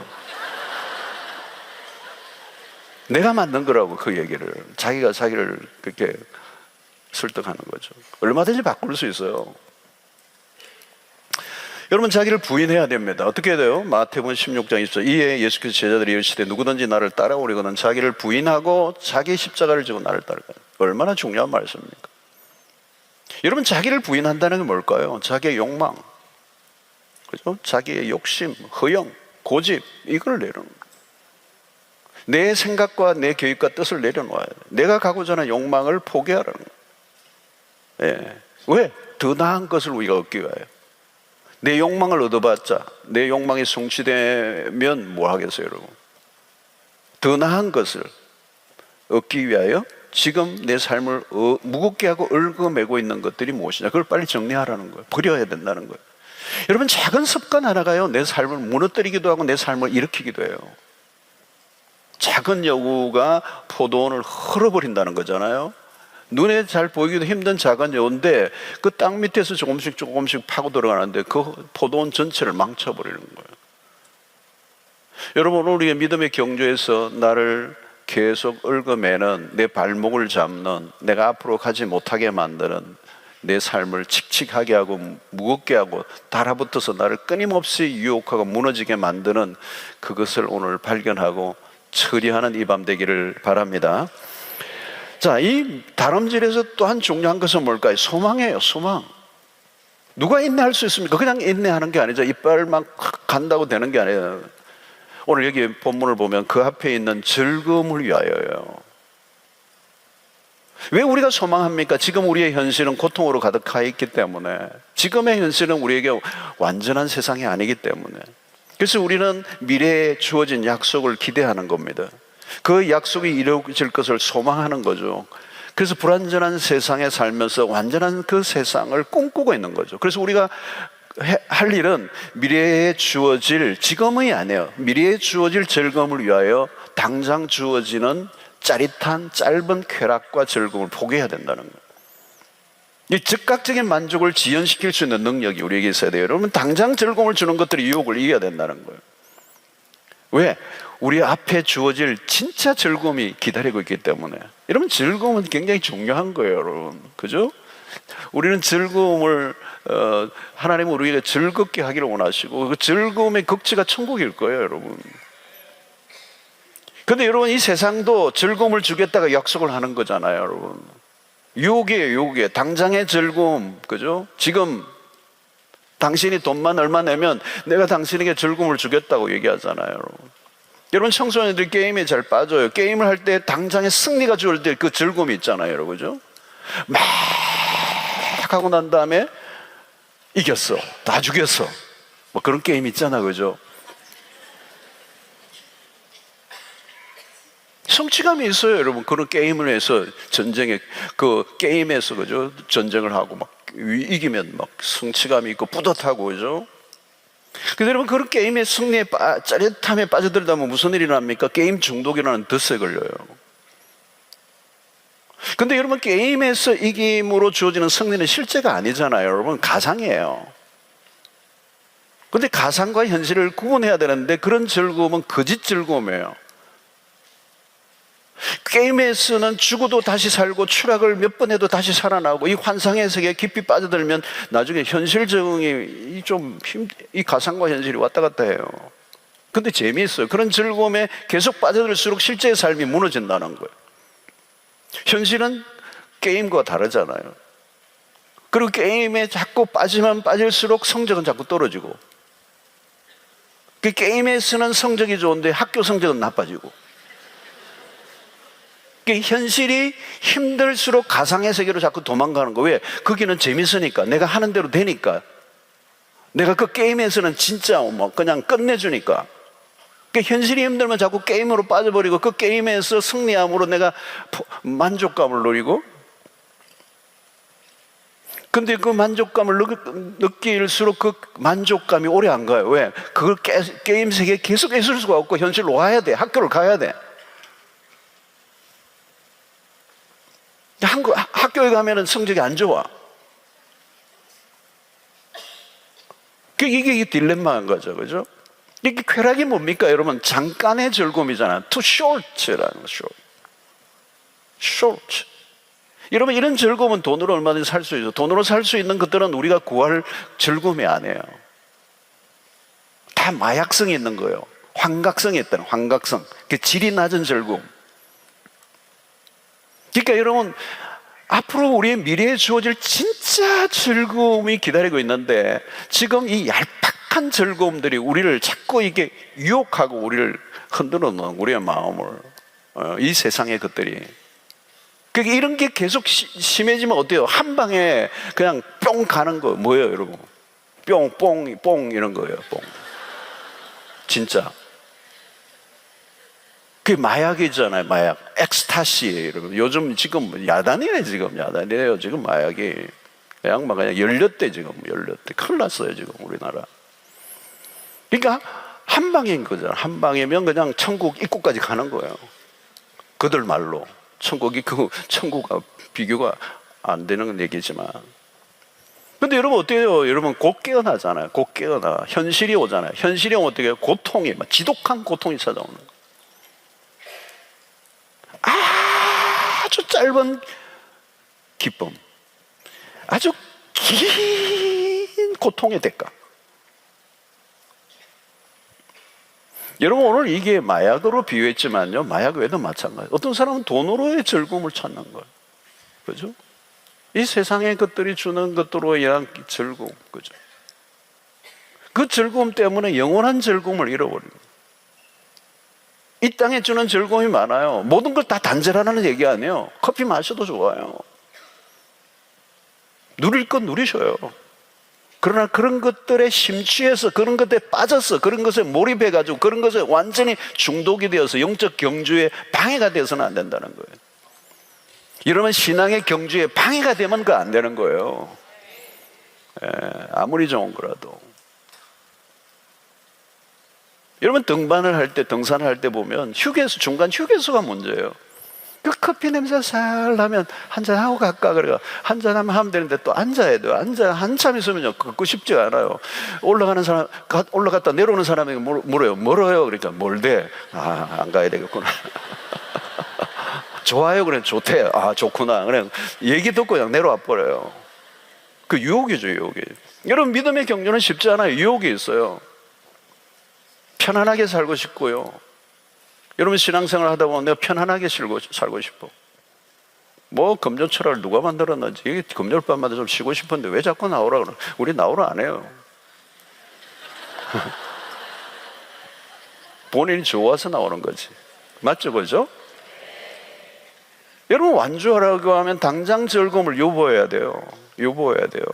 내가 만든 거라고 그 얘기를. 자기가 자기를 그렇게 설득하는 거죠. 얼마든지 바꿀 수 있어요. 여러분, 자기를 부인해야 됩니다. 어떻게 해야 돼요? 마태복음 16장 20절. 이에 예수께서 제자들이 이르시되 누구든지 나를 따라오려거든 자기를 부인하고 자기 십자가를 지고 나를 따르거든. 얼마나 중요한 말씀입니까? 여러분, 자기를 부인한다는 게 뭘까요? 자기의 욕망, 그죠? 자기의 욕심, 허영, 고집, 이걸 내려놓는 거예요. 내 생각과 내 계획과 뜻을 내려놓아야 돼. 내가 가고자 하는 욕망을 포기하라는 거예요. 예. 왜? 더 나은 것을 우리가 얻기 위하여. 내 욕망을 얻어봤자, 내 욕망이 성취되면 뭐 하겠어요, 여러분? 더 나은 것을 얻기 위하여 지금 내 삶을 무겁게 하고 얽어매고 있는 것들이 무엇이냐, 그걸 빨리 정리하라는 거예요. 버려야 된다는 거예요. 여러분, 작은 습관 하나가요, 내 삶을 무너뜨리기도 하고 내 삶을 일으키기도 해요. 작은 여우가 포도원을 헐어버린다는 거잖아요. 눈에 잘 보이기도 힘든 작은 여우인데 그 땅 밑에서 조금씩 조금씩 파고 들어가는데 그 포도원 전체를 망쳐버리는 거예요. 여러분, 우리의 믿음의 경주에서 나를 계속 얽어매는, 내 발목을 잡는, 내가 앞으로 가지 못하게 만드는, 내 삶을 칙칙하게 하고 무겁게 하고 달아붙어서 나를 끊임없이 유혹하고 무너지게 만드는 그것을 오늘 발견하고 처리하는 이 밤 되기를 바랍니다. 자, 이 다름질에서 또 한 중요한 것은 뭘까요? 소망이에요. 소망. 누가 인내할 수 있습니까? 그냥 인내하는 게 아니죠. 이빨만 간다고 되는 게 아니에요. 오늘 여기 본문을 보면 그 앞에 있는 즐거움을 위하여요. 왜 우리가 소망합니까? 지금 우리의 현실은 고통으로 가득하 있기 때문에, 지금의 현실은 우리에게 완전한 세상이 아니기 때문에, 그래서 우리는 미래에 주어진 약속을 기대하는 겁니다. 그 약속이 이루어질 것을 소망하는 거죠. 그래서 불완전한 세상에 살면서 완전한 그 세상을 꿈꾸고 있는 거죠. 그래서 우리가 할 일은 미래에 주어질, 지금이 아니에요, 미래에 주어질 즐거움을 위하여 당장 주어지는 짜릿한 짧은 쾌락과 즐거움을 포기해야 된다는 거예요. 이 즉각적인 만족을 지연시킬 수 있는 능력이 우리에게 있어야 돼요. 여러분, 당장 즐거움을 주는 것들이 유혹을 이겨야 된다는 거예요. 왜? 우리 앞에 주어질 진짜 즐거움이 기다리고 있기 때문에. 여러분, 즐거움은 굉장히 중요한 거예요, 여러분. 그죠? 우리는 즐거움을 하나님은 우리에게 즐겁게 하기를 원하시고, 그 즐거움의 극치가 천국일 거예요, 여러분. 근데 여러분, 이 세상도 즐거움을 주겠다가 약속을 하는 거잖아요, 여러분. 유혹이에요, 유혹이에요. 당장의 즐거움, 그죠? 지금 당신이 돈만 얼마 내면 내가 당신에게 즐거움을 주겠다고 얘기하잖아요, 여러분. 여러분, 청소년들이 게임에 잘 빠져요. 게임을 할 때 당장의 승리가 주어질 때 그 즐거움이 있잖아요, 여러분. 그죠? 막 하고 난 다음에 이겼어, 다 죽였어, 뭐 그런 게임 있잖아, 그죠? 성취감이 있어요, 여러분. 그런 게임을 해서 전쟁에, 그 게임에서, 그죠? 전쟁을 하고 막 이기면 막 성취감이 있고 뿌듯하고, 그죠? 근데 여러분, 그런 게임의 승리에 짜릿함에 빠져들다 보면 무슨 일이 납니까? 게임 중독이라는 덫에 걸려요. 근데 여러분, 게임에서 이김으로 주어지는 승리는 실제가 아니잖아요, 여러분. 가상이에요. 근데 가상과 현실을 구분해야 되는데 그런 즐거움은 거짓 즐거움이에요. 게임에서는 죽어도 다시 살고 추락을 몇 번 해도 다시 살아나고, 이 환상의 세계에 깊이 빠져들면 나중에 현실 적응이 이 가상과 현실이 왔다 갔다 해요. 근데 재미있어요. 그런 즐거움에 계속 빠져들수록 실제의 삶이 무너진다는 거예요. 현실은 게임과 다르잖아요. 그리고 게임에 자꾸 빠지면 빠질수록 성적은 자꾸 떨어지고, 그 게임에서는 성적이 좋은데 학교 성적은 나빠지고, 현실이 힘들수록 가상의 세계로 자꾸 도망가는 거. 왜? 거기는 재밌으니까, 내가 하는 대로 되니까, 내가 그 게임에서는 진짜 뭐 그냥 끝내주니까. 현실이 힘들면 자꾸 게임으로 빠져버리고, 그 게임에서 승리함으로 내가 만족감을 누리고, 근데 그 만족감을 느낄수록 그 만족감이 오래 안 가요. 왜? 그걸 게임 세계에 계속 있을 수가 없고 현실로 와야 돼. 학교를 가야 돼. 학교에 가면은 성적이 안 좋아. 이게 딜레마인 거죠, 그죠? 이게 쾌락이 뭡니까, 여러분? 잠깐의 즐거움이잖아요. Too short라는 거죠. short. 여러분, 이런 즐거움은 돈으로 얼마든지 살 수 있어요. 돈으로 살 수 있는 것들은 우리가 구할 즐거움이 아니에요. 다 마약성이 있는 거예요. 환각성이 있다는, 환각성. 그 질이 낮은 즐거움. 그러니까 여러분, 앞으로 우리의 미래에 주어질 진짜 즐거움이 기다리고 있는데, 지금 이 얄팍한 즐거움들이 우리를 자꾸 이게 유혹하고 우리를 흔들어 놓은 우리의 마음을, 이 세상의 것들이. 그러니까 이런 게 계속 심해지면 어때요? 한 방에 그냥 뿅 가는 거 뭐예요, 여러분? 뿅, 뽕, 뽕 이런 거예요, 뽕. 진짜. 그게 마약이잖아요, 마약. 엑스타시예요, 여러분. 요즘 지금 야단이에요, 지금 야단이에요. 지금 마약이 그냥 막 그냥 열렸대, 지금 열렸대. 큰일 났어요, 지금 우리나라. 그러니까 한 방인 거잖아. 한 방이면 그냥 천국 입구까지 가는 거예요. 그들 말로 천국 입구, 천국과 비교가 안 되는 얘기지만. 근데 여러분 어때요? 여러분 곧 깨어나잖아요. 곧 깨어나. 현실이 오잖아요. 현실이 오면 어떻게 해요? 고통이, 막 지독한 고통이 찾아오는 거예요. 아주 짧은 기쁨, 아주 긴 고통의 대가. 여러분 오늘 이게 마약으로 비유했지만요, 마약 외에도 마찬가지. 어떤 사람은 돈으로의 즐거움을 찾는 거예요. 그죠? 이 세상의 것들이 주는 것으로 인한 즐거움, 그죠? 그 즐거움 때문에 영원한 즐거움을 잃어버립니다. 이 땅에 주는 즐거움이 많아요. 모든 걸 다 단절하라는 얘기 아니에요. 커피 마셔도 좋아요. 누릴 건 누리셔요. 그러나 그런 것들에 심취해서, 그런 것에 빠져서, 그런 것에 몰입해가지고, 그런 것에 완전히 중독이 되어서 영적 경주에 방해가 되어서는 안 된다는 거예요. 여러분 신앙의 경주에 방해가 되면 그거 안 되는 거예요. 아무리 좋은 거라도. 여러분 등반을 할 때, 등산을 할 때 보면 휴게소, 중간 휴게소가 문제예요. 그 커피 냄새 살 나면 한잔하고 갈까? 그래가 한잔하면 하면 되는데 또 앉아야 돼요. 앉아 한참 있으면요 걷고 싶지 않아요. 올라가는 사람, 올라갔다 내려오는 사람에게 물어요. 멀어요? 그러니까 멀대. 안 가야 되겠구나. 좋아요? 그래 좋대. 좋구나. 그래 얘기 듣고 그냥 내려와 버려요. 그 유혹이죠, 유혹이. 여러분 믿음의 경주는 쉽지 않아요. 유혹이 있어요. 편안하게 살고 싶고요. 여러분 신앙생활 하다 보면 내가 편안하게 살고 싶어. 뭐 금전철학을 누가 만들었는지. 이게 금요일밤마다 좀 쉬고 싶은데 왜 자꾸 나오라 그러? 우리 나오라 안 해요. 본인이 좋아서 나오는 거지. 맞죠, 그죠? 여러분 완주하라고 하면 당장 즐거움을 요구해야 돼요. 요구해야 돼요.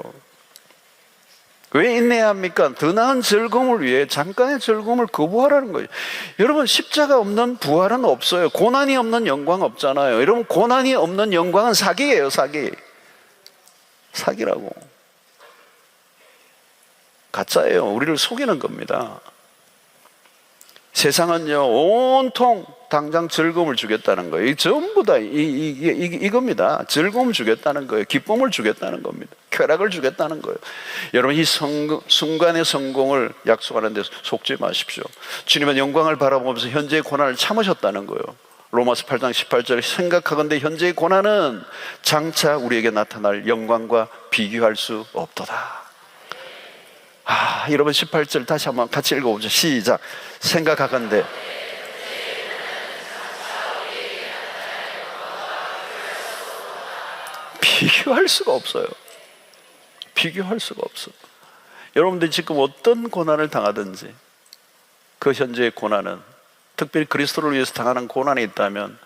왜 인내해야 합니까? 더 나은 즐거움을 위해 잠깐의 즐거움을 거부하라는 거예요. 여러분 십자가 없는 부활은 없어요. 고난이 없는 영광 없잖아요. 여러분 고난이 없는 영광은 사기예요. 사기. 사기라고. 가짜예요. 우리를 속이는 겁니다. 세상은요 온통 당장 즐거움을 주겠다는 거예요. 전부 다 이겁니다. 즐거움을 주겠다는 거예요. 기쁨을 주겠다는 겁니다. 쾌락을 주겠다는 거예요. 여러분 이 순간의 성공을 약속하는 데 속지 마십시오. 주님은 영광을 바라보면서 현재의 고난을 참으셨다는 거예요. 로마서 8장 18절 생각하건대 현재의 고난은 장차 우리에게 나타날 영광과 비교할 수 없도다. 여러분 18절 다시 한번 같이 읽어보죠. 시작. 생각하건대 비교할 수가 없어요. 비교할 수가 없어. 여러분들 지금 어떤 고난을 당하든지 그 현재의 고난은, 특별히 그리스도를 위해서 당하는 고난이 있다면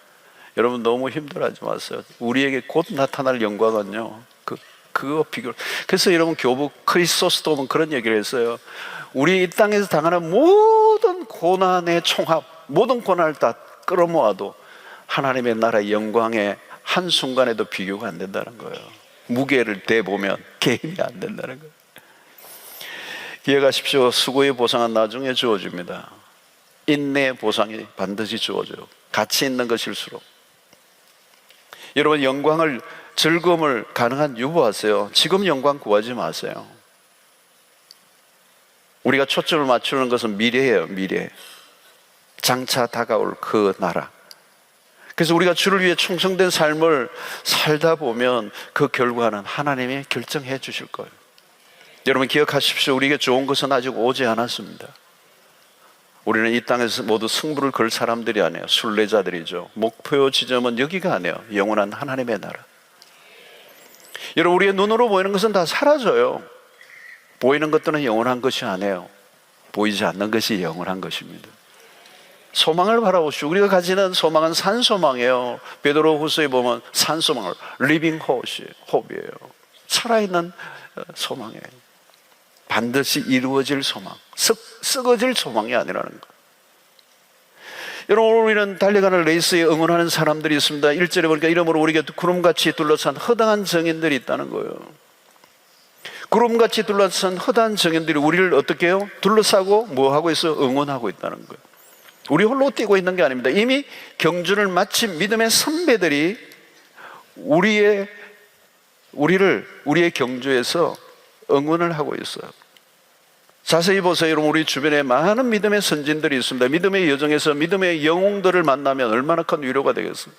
여러분 너무 힘들어하지 마세요. 우리에게 곧 나타날 영광은요 그거 비교. 그래서 여러분 교부 크리소스톰은 그런 얘기를 했어요. 우리 이 땅에서 당하는 모든 고난의 총합, 모든 고난을 다 끌어모아도 하나님의 나라의 영광의 한순간에도 비교가 안 된다는 거예요. 무게를 대보면 개인이 안 된다는 거예요. 기억하십시오. 수고의 보상은 나중에 주어집니다. 인내의 보상이 반드시 주어져요. 가치 있는 것일수록. 여러분 영광을, 즐거움을 가능한 유보하세요. 지금 영광 구하지 마세요. 우리가 초점을 맞추는 것은 미래예요. 미래. 장차 다가올 그 나라. 그래서 우리가 주를 위해 충성된 삶을 살다 보면 그 결과는 하나님이 결정해 주실 거예요. 여러분 기억하십시오. 우리에게 좋은 것은 아직 오지 않았습니다. 우리는 이 땅에서 모두 승부를 걸 사람들이 아니에요. 순례자들이죠. 목표 지점은 여기가 아니에요. 영원한 하나님의 나라. 여러분, 우리의 눈으로 보이는 것은 다 사라져요. 보이는 것들은 영원한 것이 아니에요. 보이지 않는 것이 영원한 것입니다. 소망을 바라보시오. 우리가 가지는 소망은 산소망이에요. 베드로후서에 보면 산소망을 리빙 호흡이에요. 살아있는 소망이에요. 반드시 이루어질 소망, 썩어질 소망이 아니라는 것. 여러분, 우리는 달려가는 레이스에 응원하는 사람들이 있습니다. 1절에 보니까 이러므로 우리에게 구름같이 둘러싼 허당한 정인들이 있다는 거예요. 구름같이 둘러싼 허다한 정인들이 우리를 어떻게 해요? 둘러싸고 뭐 하고 있어요? 응원하고 있다는 거예요. 우리 홀로 뛰고 있는 게 아닙니다. 이미 경주를 마친 믿음의 선배들이 우리의 경주에서 응원을 하고 있어요. 자세히 보세요. 여러분, 우리 주변에 많은 믿음의 선진들이 있습니다. 믿음의 여정에서 믿음의 영웅들을 만나면 얼마나 큰 위로가 되겠어요.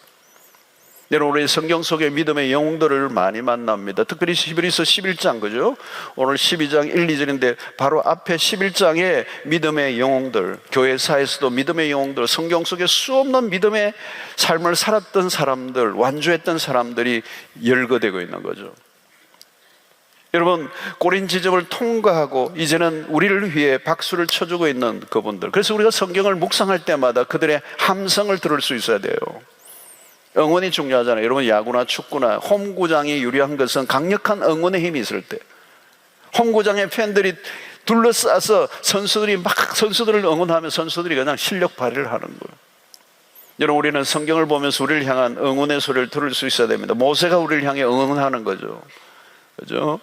여러분, 우리 성경 속에 믿음의 영웅들을 많이 만납니다. 특별히 히브리서 11장, 그죠? 오늘 12장 1, 2절인데 바로 앞에 11장에 믿음의 영웅들, 교회사에서도 믿음의 영웅들, 성경 속에 수없는 믿음의 삶을 살았던 사람들, 완주했던 사람들이 열거되고 있는 거죠. 여러분, 꼬린 지점을 통과하고 이제는 우리를 위해 박수를 쳐주고 있는 그분들. 그래서 우리가 성경을 묵상할 때마다 그들의 함성을 들을 수 있어야 돼요. 응원이 중요하잖아요. 여러분, 야구나 축구나 홈구장이 유리한 것은 강력한 응원의 힘이 있을 때, 홈구장의 팬들이 둘러싸서 선수들을 응원하면 선수들이 그냥 실력 발휘를 하는 거예요. 여러분, 우리는 성경을 보면서 우리를 향한 응원의 소리를 들을 수 있어야 됩니다. 모세가 우리를 향해 응원하는 거죠. 그죠?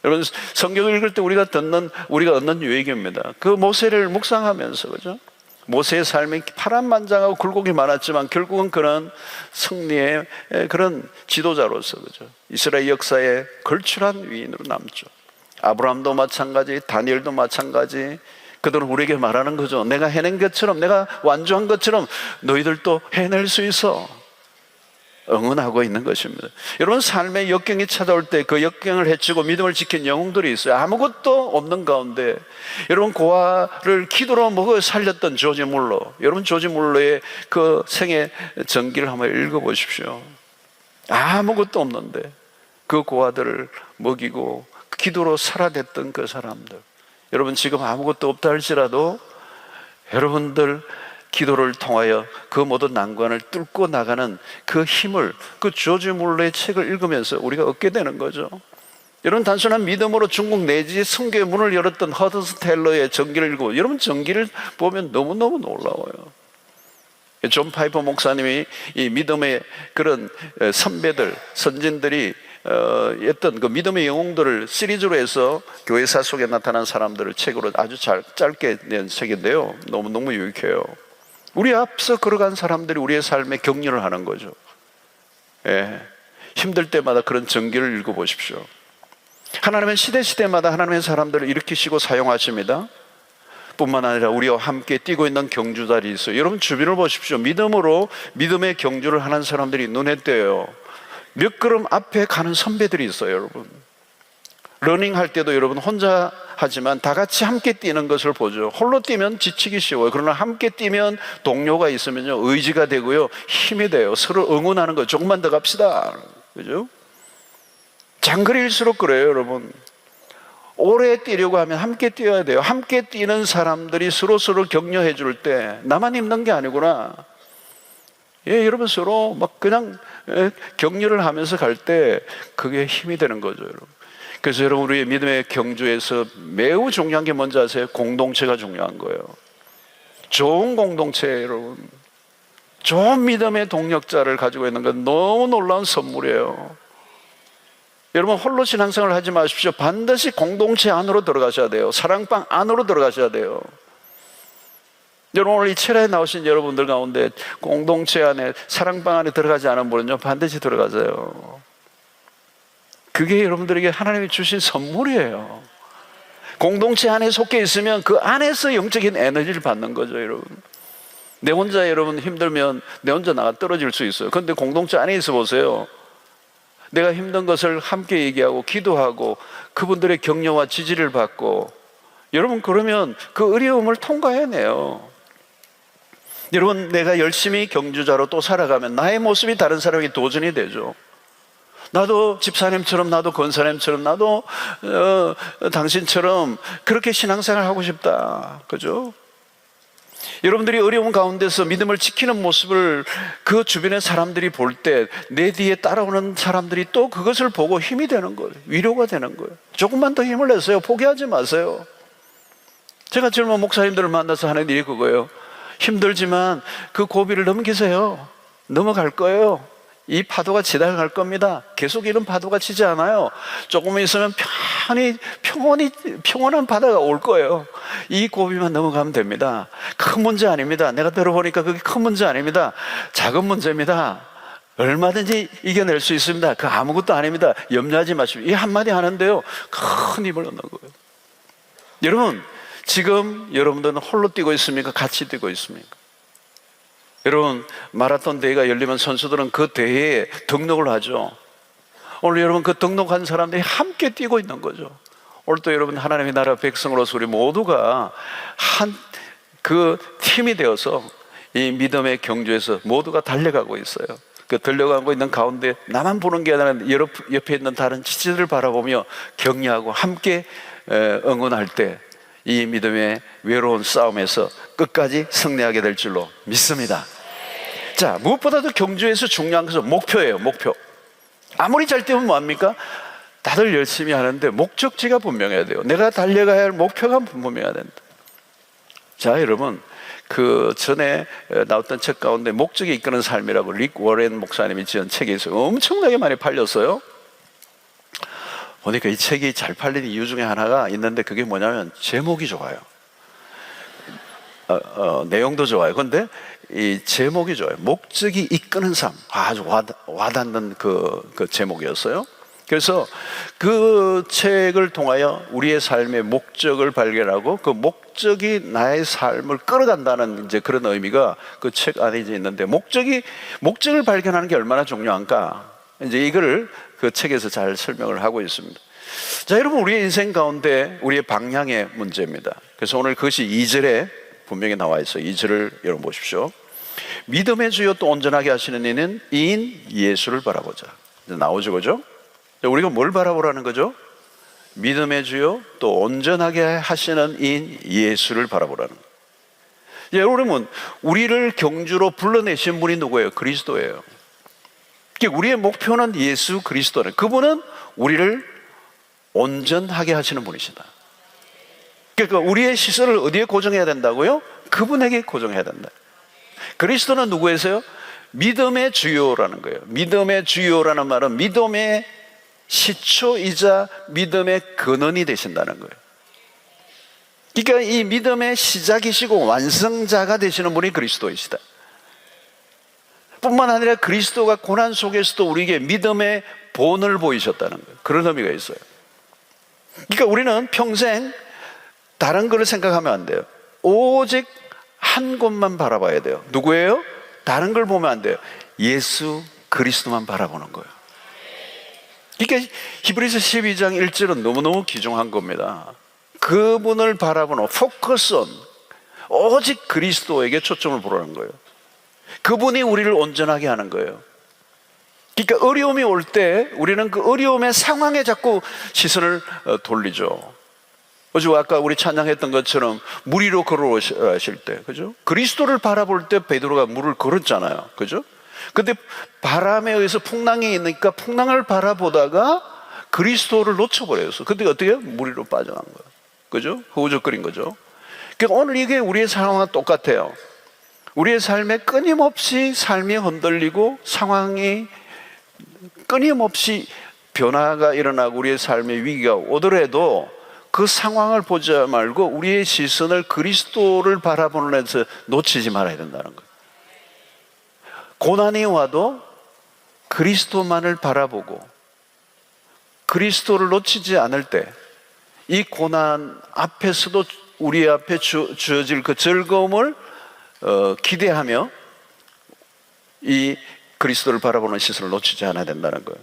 여러분, 성경을 읽을 때 우리가 얻는 유익입니다. 그 모세를 묵상하면서, 그죠? 모세의 삶이 파란만장하고 굴곡이 많았지만 결국은 그런 승리의 그런 지도자로서, 그죠? 이스라엘 역사에 걸출한 위인으로 남죠. 아브라함도 마찬가지, 다니엘도 마찬가지. 그들은 우리에게 말하는 거죠. 내가 해낸 것처럼, 내가 완주한 것처럼 너희들도 해낼 수 있어. 응원하고 있는 것입니다. 여러분, 삶의 역경이 찾아올 때 그 역경을 헤치고 믿음을 지킨 영웅들이 있어요. 아무것도 없는 가운데 여러분, 고아를 기도로 먹어 살렸던 조지 물러, 여러분 조지 물러의 그 생애 전기를 한번 읽어보십시오. 아무것도 없는데 그 고아들을 먹이고 기도로 살아냈던 그 사람들. 여러분, 지금 아무것도 없다 할지라도 여러분들 기도를 통하여 그 모든 난관을 뚫고 나가는 그 힘을, 그 조지 물러의 책을 읽으면서 우리가 얻게 되는 거죠. 여러분, 단순한 믿음으로 중국 내지 성교의 문을 열었던 허드슨 텔러의 전기를 읽고, 여러분 전기를 보면 너무너무 놀라워요. 존 파이퍼 목사님이 이 믿음의 그런 선배들, 선진들이 어떤 그 믿음의 영웅들을 시리즈로 해서 교회사 속에 나타난 사람들을 책으로 아주 짧게 낸 책인데요, 너무너무 유익해요. 우리 앞서 걸어간 사람들이 우리의 삶에 격려를 하는 거죠. 예. 힘들 때마다 그런 전기를 읽어보십시오. 하나님은 시대마다 하나님의 사람들을 일으키시고 사용하십니다. 뿐만 아니라 우리와 함께 뛰고 있는 경주자들이 있어요. 여러분, 주변을 보십시오. 믿음으로 믿음의 경주를 하는 사람들이 눈에 띄어요. 몇 걸음 앞에 가는 선배들이 있어요. 여러분, 러닝 할 때도 여러분 혼자 하지만 다 같이 함께 뛰는 것을 보죠. 홀로 뛰면 지치기 쉬워요. 그러나 함께 뛰면 동료가 있으면요, 의지가 되고요, 힘이 돼요. 서로 응원하는 거. 조금만 더 갑시다. 그죠? 장거리일수록 그래요. 여러분, 오래 뛰려고 하면 함께 뛰어야 돼요. 함께 뛰는 사람들이 서로 격려해 줄 때 나만 힘든 게 아니구나. 예, 여러분, 서로 막 그냥 격려를 하면서 갈 때 그게 힘이 되는 거죠. 여러분, 그래서 여러분, 우리의 믿음의 경주에서 매우 중요한 게 뭔지 아세요? 공동체가 중요한 거예요. 좋은 공동체, 여러분, 좋은 믿음의 동력자를 가지고 있는 건 너무 놀라운 선물이에요. 여러분, 홀로 신앙생활을 하지 마십시오. 반드시 공동체 안으로 들어가셔야 돼요. 사랑방 안으로 들어가셔야 돼요. 여러분, 오늘 이 철야에 나오신 여러분들 가운데 공동체 안에, 사랑방 안에 들어가지 않은 분은요, 반드시 들어가세요. 그게 여러분들에게 하나님이 주신 선물이에요. 공동체 안에 속해 있으면 그 안에서 영적인 에너지를 받는 거죠. 여러분, 내 혼자 여러분 힘들면 내 혼자 나가 떨어질 수 있어요. 그런데 공동체 안에 있어 보세요. 내가 힘든 것을 함께 얘기하고 기도하고 그분들의 격려와 지지를 받고, 여러분, 그러면 그 어려움을 통과해내요. 여러분, 내가 열심히 경주자로 또 살아가면 나의 모습이 다른 사람에게 도전이 되죠. 나도 집사님처럼, 나도 권사님처럼, 나도 당신처럼 그렇게 신앙생활 하고 싶다. 그죠? 여러분들이 어려운 가운데서 믿음을 지키는 모습을 그 주변의 사람들이 볼 때 내 뒤에 따라오는 사람들이 또 그것을 보고 힘이 되는 거예요. 위로가 되는 거예요. 조금만 더 힘을 내세요. 포기하지 마세요. 제가 젊은 목사님들을 만나서 하는 일이 그거예요. 힘들지만 그 고비를 넘기세요. 넘어갈 거예요. 이 파도가 지나갈 겁니다. 계속 이런 파도가 치지 않아요. 조금만 있으면 평온한 바다가 올 거예요. 이 고비만 넘어가면 됩니다. 큰 문제 아닙니다. 내가 들어보니까 그게 큰 문제 아닙니다. 작은 문제입니다. 얼마든지 이겨낼 수 있습니다. 그 아무것도 아닙니다. 염려하지 마십시오. 이 한마디 하는데요, 큰 힘을 얻는 거예요. 여러분, 지금 여러분들은 홀로 뛰고 있습니까? 같이 뛰고 있습니까? 여러분, 마라톤 대회가 열리면 선수들은 그 대회에 등록을 하죠. 오늘 여러분, 그 등록한 사람들이 함께 뛰고 있는 거죠. 오늘 또 여러분, 하나님의 나라 백성으로서 우리 모두가 한 그 팀이 되어서 이 믿음의 경주에서 모두가 달려가고 있어요. 그 달려가고 있는 가운데 나만 보는 게 아니라 옆에 있는 다른 지체들을 바라보며 격려하고 함께 응원할 때 이 믿음의 외로운 싸움에서 끝까지 승리하게 될 줄로 믿습니다. 자, 무엇보다도 경주에서 중요한 것은 목표예요. 목표. 아무리 잘 뛰면 뭐합니까? 다들 열심히 하는데 목적지가 분명해야 돼요. 내가 달려가야 할 목표가 분명해야 된다. 자, 여러분, 그 전에 나왔던 책 가운데 목적이 이끄는 삶이라고 릭 워렌 목사님이 지은 책이 있어요. 엄청나게 많이 팔렸어요. 보니까 이 책이 잘 팔리는 이유 중에 하나가 있는데, 그게 뭐냐면 제목이 좋아요. 내용도 좋아요. 그런데 이 제목이 좋아요. 목적이 이끄는 삶. 아주 와닿는 그 제목이었어요. 그래서 그 책을 통하여 우리의 삶의 목적을 발견하고 그 목적이 나의 삶을 끌어간다는 이제 그런 의미가 그 책 안에 이제 있는데, 목적을 발견하는 게 얼마나 중요한가, 이제 이거를 그 책에서 잘 설명을 하고 있습니다. 자, 여러분, 우리의 인생 가운데 우리의 방향의 문제입니다. 그래서 오늘 그것이 2절에 분명히 나와 있어요. 2절을 여러분 보십시오. 믿음의 주요 또 온전하게 하시는 이인 예수를 바라보자. 이제 나오죠, 그죠? 우리가 뭘 바라보라는 거죠? 믿음의 주요 또 온전하게 하시는 이인 예수를 바라보라는 거예요. 여러분, 우리를 경주로 불러내신 분이 누구예요? 그리스도예요. 우리의 목표는 예수 그리스도는, 그분은 우리를 온전하게 하시는 분이시다. 그러니까 우리의 시선을 어디에 고정해야 된다고요? 그분에게 고정해야 된다. 그리스도는 누구에서요? 믿음의 주요라는 거예요. 믿음의 주요라는 말은 믿음의 시초이자 믿음의 근원이 되신다는 거예요. 그러니까 이 믿음의 시작이시고 완성자가 되시는 분이 그리스도이시다. 뿐만 아니라 그리스도가 고난 속에서도 우리에게 믿음의 본을 보이셨다는 거예요. 그런 의미가 있어요. 그러니까 우리는 평생 다른 걸 생각하면 안 돼요. 오직 한 곳만 바라봐야 돼요. 누구예요? 다른 걸 보면 안 돼요. 예수 그리스도만 바라보는 거예요. 그러니까 히브리서 12장 1절은 너무너무 귀중한 겁니다. 그분을 바라보는 포커스온, 오직 그리스도에게 초점을 보라는 거예요. 그분이 우리를 온전하게 하는 거예요. 그러니까 어려움이 올 때 우리는 그 어려움의 상황에 자꾸 시선을 돌리죠. 어제 아까 우리 찬양했던 것처럼 물 위로 걸어오실 때, 그죠? 그리스도를 바라볼 때 베드로가 물을 걸었잖아요, 그죠? 근데 바람에 의해서 풍랑이 있으니까 풍랑을 바라보다가 그리스도를 놓쳐버렸어. 근데 어떻게 해요? 물 위로 빠져난 거예요, 그죠? 허우적거린 거죠. 그러니까 오늘 이게 우리의 상황과 똑같아요. 우리의 삶에 끊임없이 삶이 흔들리고 상황이 끊임없이 변화가 일어나고 우리의 삶의 위기가 오더라도 그 상황을 보지 말고 우리의 시선을 그리스도를 바라보는 데서 놓치지 말아야 된다는 거예요. 고난이 와도 그리스도만을 바라보고 그리스도를 놓치지 않을 때 이 고난 앞에서도 우리 앞에 주어질 그 즐거움을 기대하며 이 그리스도를 바라보는 시선을 놓치지 않아야 된다는 거예요.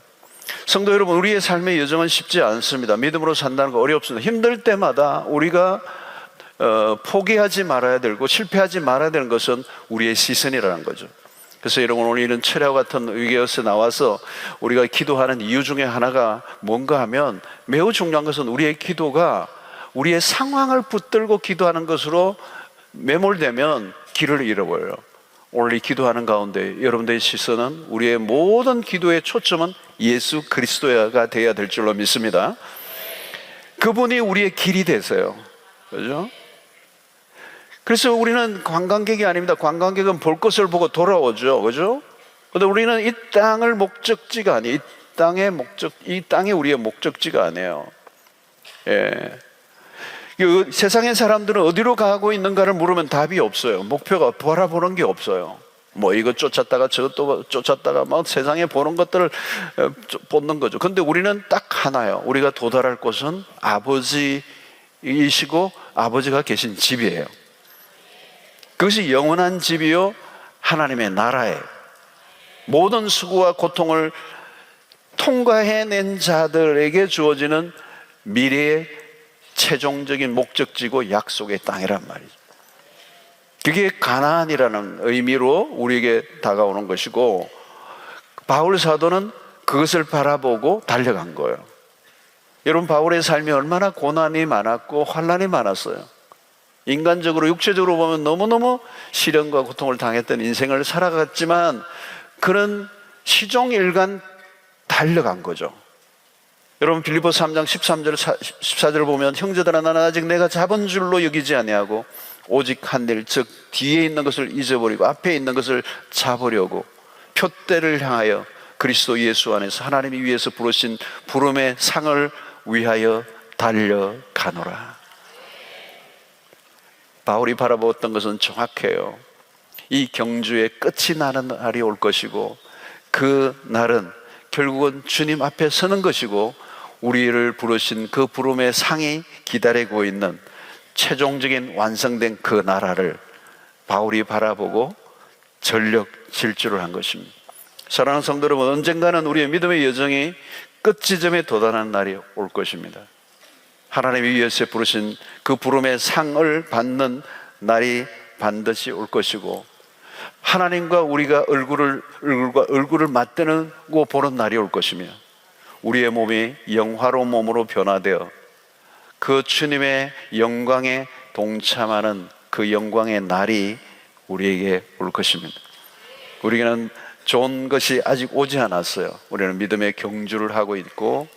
성도 여러분, 우리의 삶의 여정은 쉽지 않습니다. 믿음으로 산다는 거 어렵습니다. 힘들 때마다 우리가 포기하지 말아야 되고 실패하지 말아야 되는 것은 우리의 시선이라는 거죠. 그래서 여러분, 오늘 이런 철야와 같은 위기에서 나와서 우리가 기도하는 이유 중에 하나가 뭔가 하면, 매우 중요한 것은 우리의 기도가 우리의 상황을 붙들고 기도하는 것으로 매몰되면 길을 잃어버려요. 오늘 이 기도하는 가운데 여러분들의 시선은, 우리의 모든 기도의 초점은 예수 그리스도가 되어야 될 줄로 믿습니다. 그분이 우리의 길이 되세요. 그죠? 그래서 우리는 관광객이 아닙니다. 관광객은 볼 것을 보고 돌아오죠. 그죠? 그런데 우리는 이 땅을 목적지가 아니에요. 이 땅이 우리의 목적지가 아니에요. 예. 세상의 사람들은 어디로 가고 있는가를 물으면 답이 없어요. 목표가 바라보는 게 없어요. 뭐 이거 쫓았다가 저것도 쫓았다가 막 세상에 보는 것들을 보는 거죠. 근데 우리는 딱 하나요. 우리가 도달할 곳은 아버지이시고 아버지가 계신 집이에요. 그것이 영원한 집이요, 하나님의 나라예요. 모든 수고와 고통을 통과해낸 자들에게 주어지는 미래의 최종적인 목적지고 약속의 땅이란 말이죠. 그게 가나안이라는 의미로 우리에게 다가오는 것이고, 바울 사도는 그것을 바라보고 달려간 거예요. 여러분, 바울의 삶이 얼마나 고난이 많았고 환난이 많았어요. 인간적으로, 육체적으로 보면 너무너무 시련과 고통을 당했던 인생을 살아갔지만, 그는 시종일관 달려간 거죠. 여러분, 빌립보 3장 13절 14절을 보면, 형제들아, 나는 아직 내가 잡은 줄로 여기지 아니하고 오직 한 일, 즉 뒤에 있는 것을 잊어버리고 앞에 있는 것을 잡으려고 표대를 향하여 그리스도 예수 안에서 하나님이 위에서 부르신 부름의 상을 위하여 달려가노라. 바울이 바라보았던 것은 정확해요. 이 경주의 끝이 나는 날이 올 것이고, 그 날은 결국은 주님 앞에 서는 것이고, 우리를 부르신 그 부름의 상이 기다리고 있는 최종적인 완성된 그 나라를 바울이 바라보고 전력 질주를 한 것입니다. 사랑하는 성도 여러분, 언젠가는 우리의 믿음의 여정이 끝 지점에 도달하는 날이 올 것입니다. 하나님이 위에서 부르신 그 부름의 상을 받는 날이 반드시 올 것이고, 하나님과 우리가 얼굴을 맞대고 보는 날이 올 것이며, 우리의 몸이 영화로운 몸으로 변화되어 그 주님의 영광에 동참하는 그 영광의 날이 우리에게 올 것입니다. 우리에게는 좋은 것이 아직 오지 않았어요. 우리는 믿음의 경주를 하고 있고,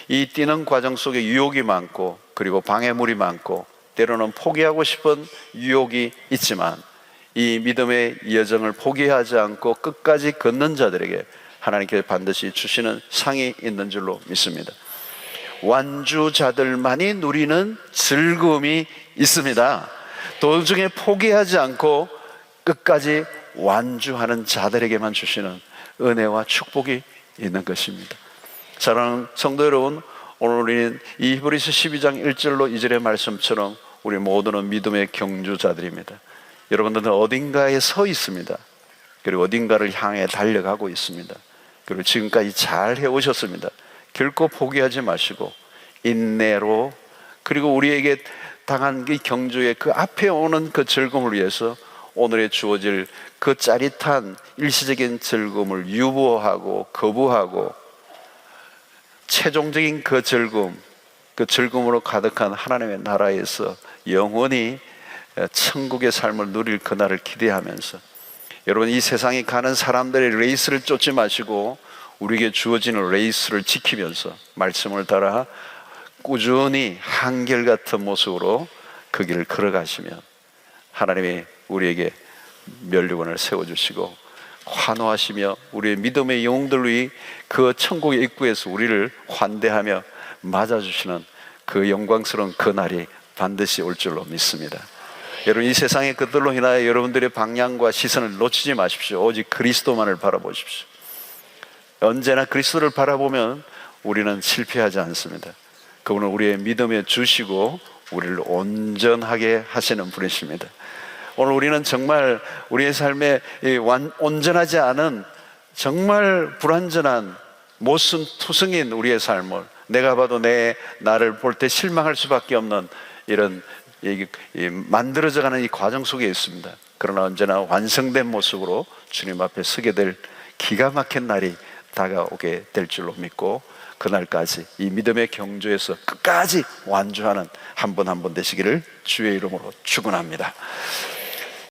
이 뛰는 과정 속에 유혹이 많고, 그리고 방해물이 많고, 때로는 포기하고 싶은 유혹이 있지만, 이 믿음의 여정을 포기하지 않고 끝까지 걷는 자들에게 하나님께 반드시 주시는 상이 있는 줄로 믿습니다. 완주자들만이 누리는 즐거움이 있습니다. 도중에 포기하지 않고 끝까지 완주하는 자들에게만 주시는 은혜와 축복이 있는 것입니다. 사랑하는 성도 여러분, 오늘 우리는 이 히브리서 12장 1절로 2절의 말씀처럼 우리 모두는 믿음의 경주자들입니다. 여러분들은 어딘가에 서 있습니다. 그리고 어딘가를 향해 달려가고 있습니다. 그리고 지금까지 잘 해오셨습니다. 결코 포기하지 마시고 인내로, 그리고 우리에게 당한 이 경주의 그 앞에 오는 그 즐거움을 위해서 오늘에 주어질 그 짜릿한 일시적인 즐거움을 유보하고 거부하고 최종적인 그 즐거움으로 가득한 하나님의 나라에서 영원히 천국의 삶을 누릴 그날을 기대하면서, 여러분, 이 세상에 가는 사람들의 레이스를 쫓지 마시고 우리에게 주어지는 레이스를 지키면서 말씀을 따라 꾸준히 한결같은 모습으로 그 길을 걸어가시면 하나님이 우리에게 면류관을 세워주시고 환호하시며 우리의 믿음의 영웅들이 그 천국의 입구에서 우리를 환대하며 맞아주시는 그 영광스러운 그날이 반드시 올 줄로 믿습니다. 여러분, 이 세상의 것들로 인하여 여러분들의 방향과 시선을 놓치지 마십시오. 오직 그리스도만을 바라보십시오. 언제나 그리스도를 바라보면 우리는 실패하지 않습니다. 그분은 우리의 믿음에 주시고 우리를 온전하게 하시는 분이십니다. 오늘 우리는 정말 우리의 삶에 온전하지 않은, 정말 불완전한 모순투성인 우리의 삶을, 내가 봐도 나를 볼 때 실망할 수밖에 없는 이런 만들어져가는 이 과정 속에 있습니다. 그러나 언제나 완성된 모습으로 주님 앞에 서게 될 기가 막힌 날이 다가오게 될 줄로 믿고, 그날까지 이 믿음의 경주에서 끝까지 완주하는 한 분 한 분 되시기를 주의 이름으로 축원합니다.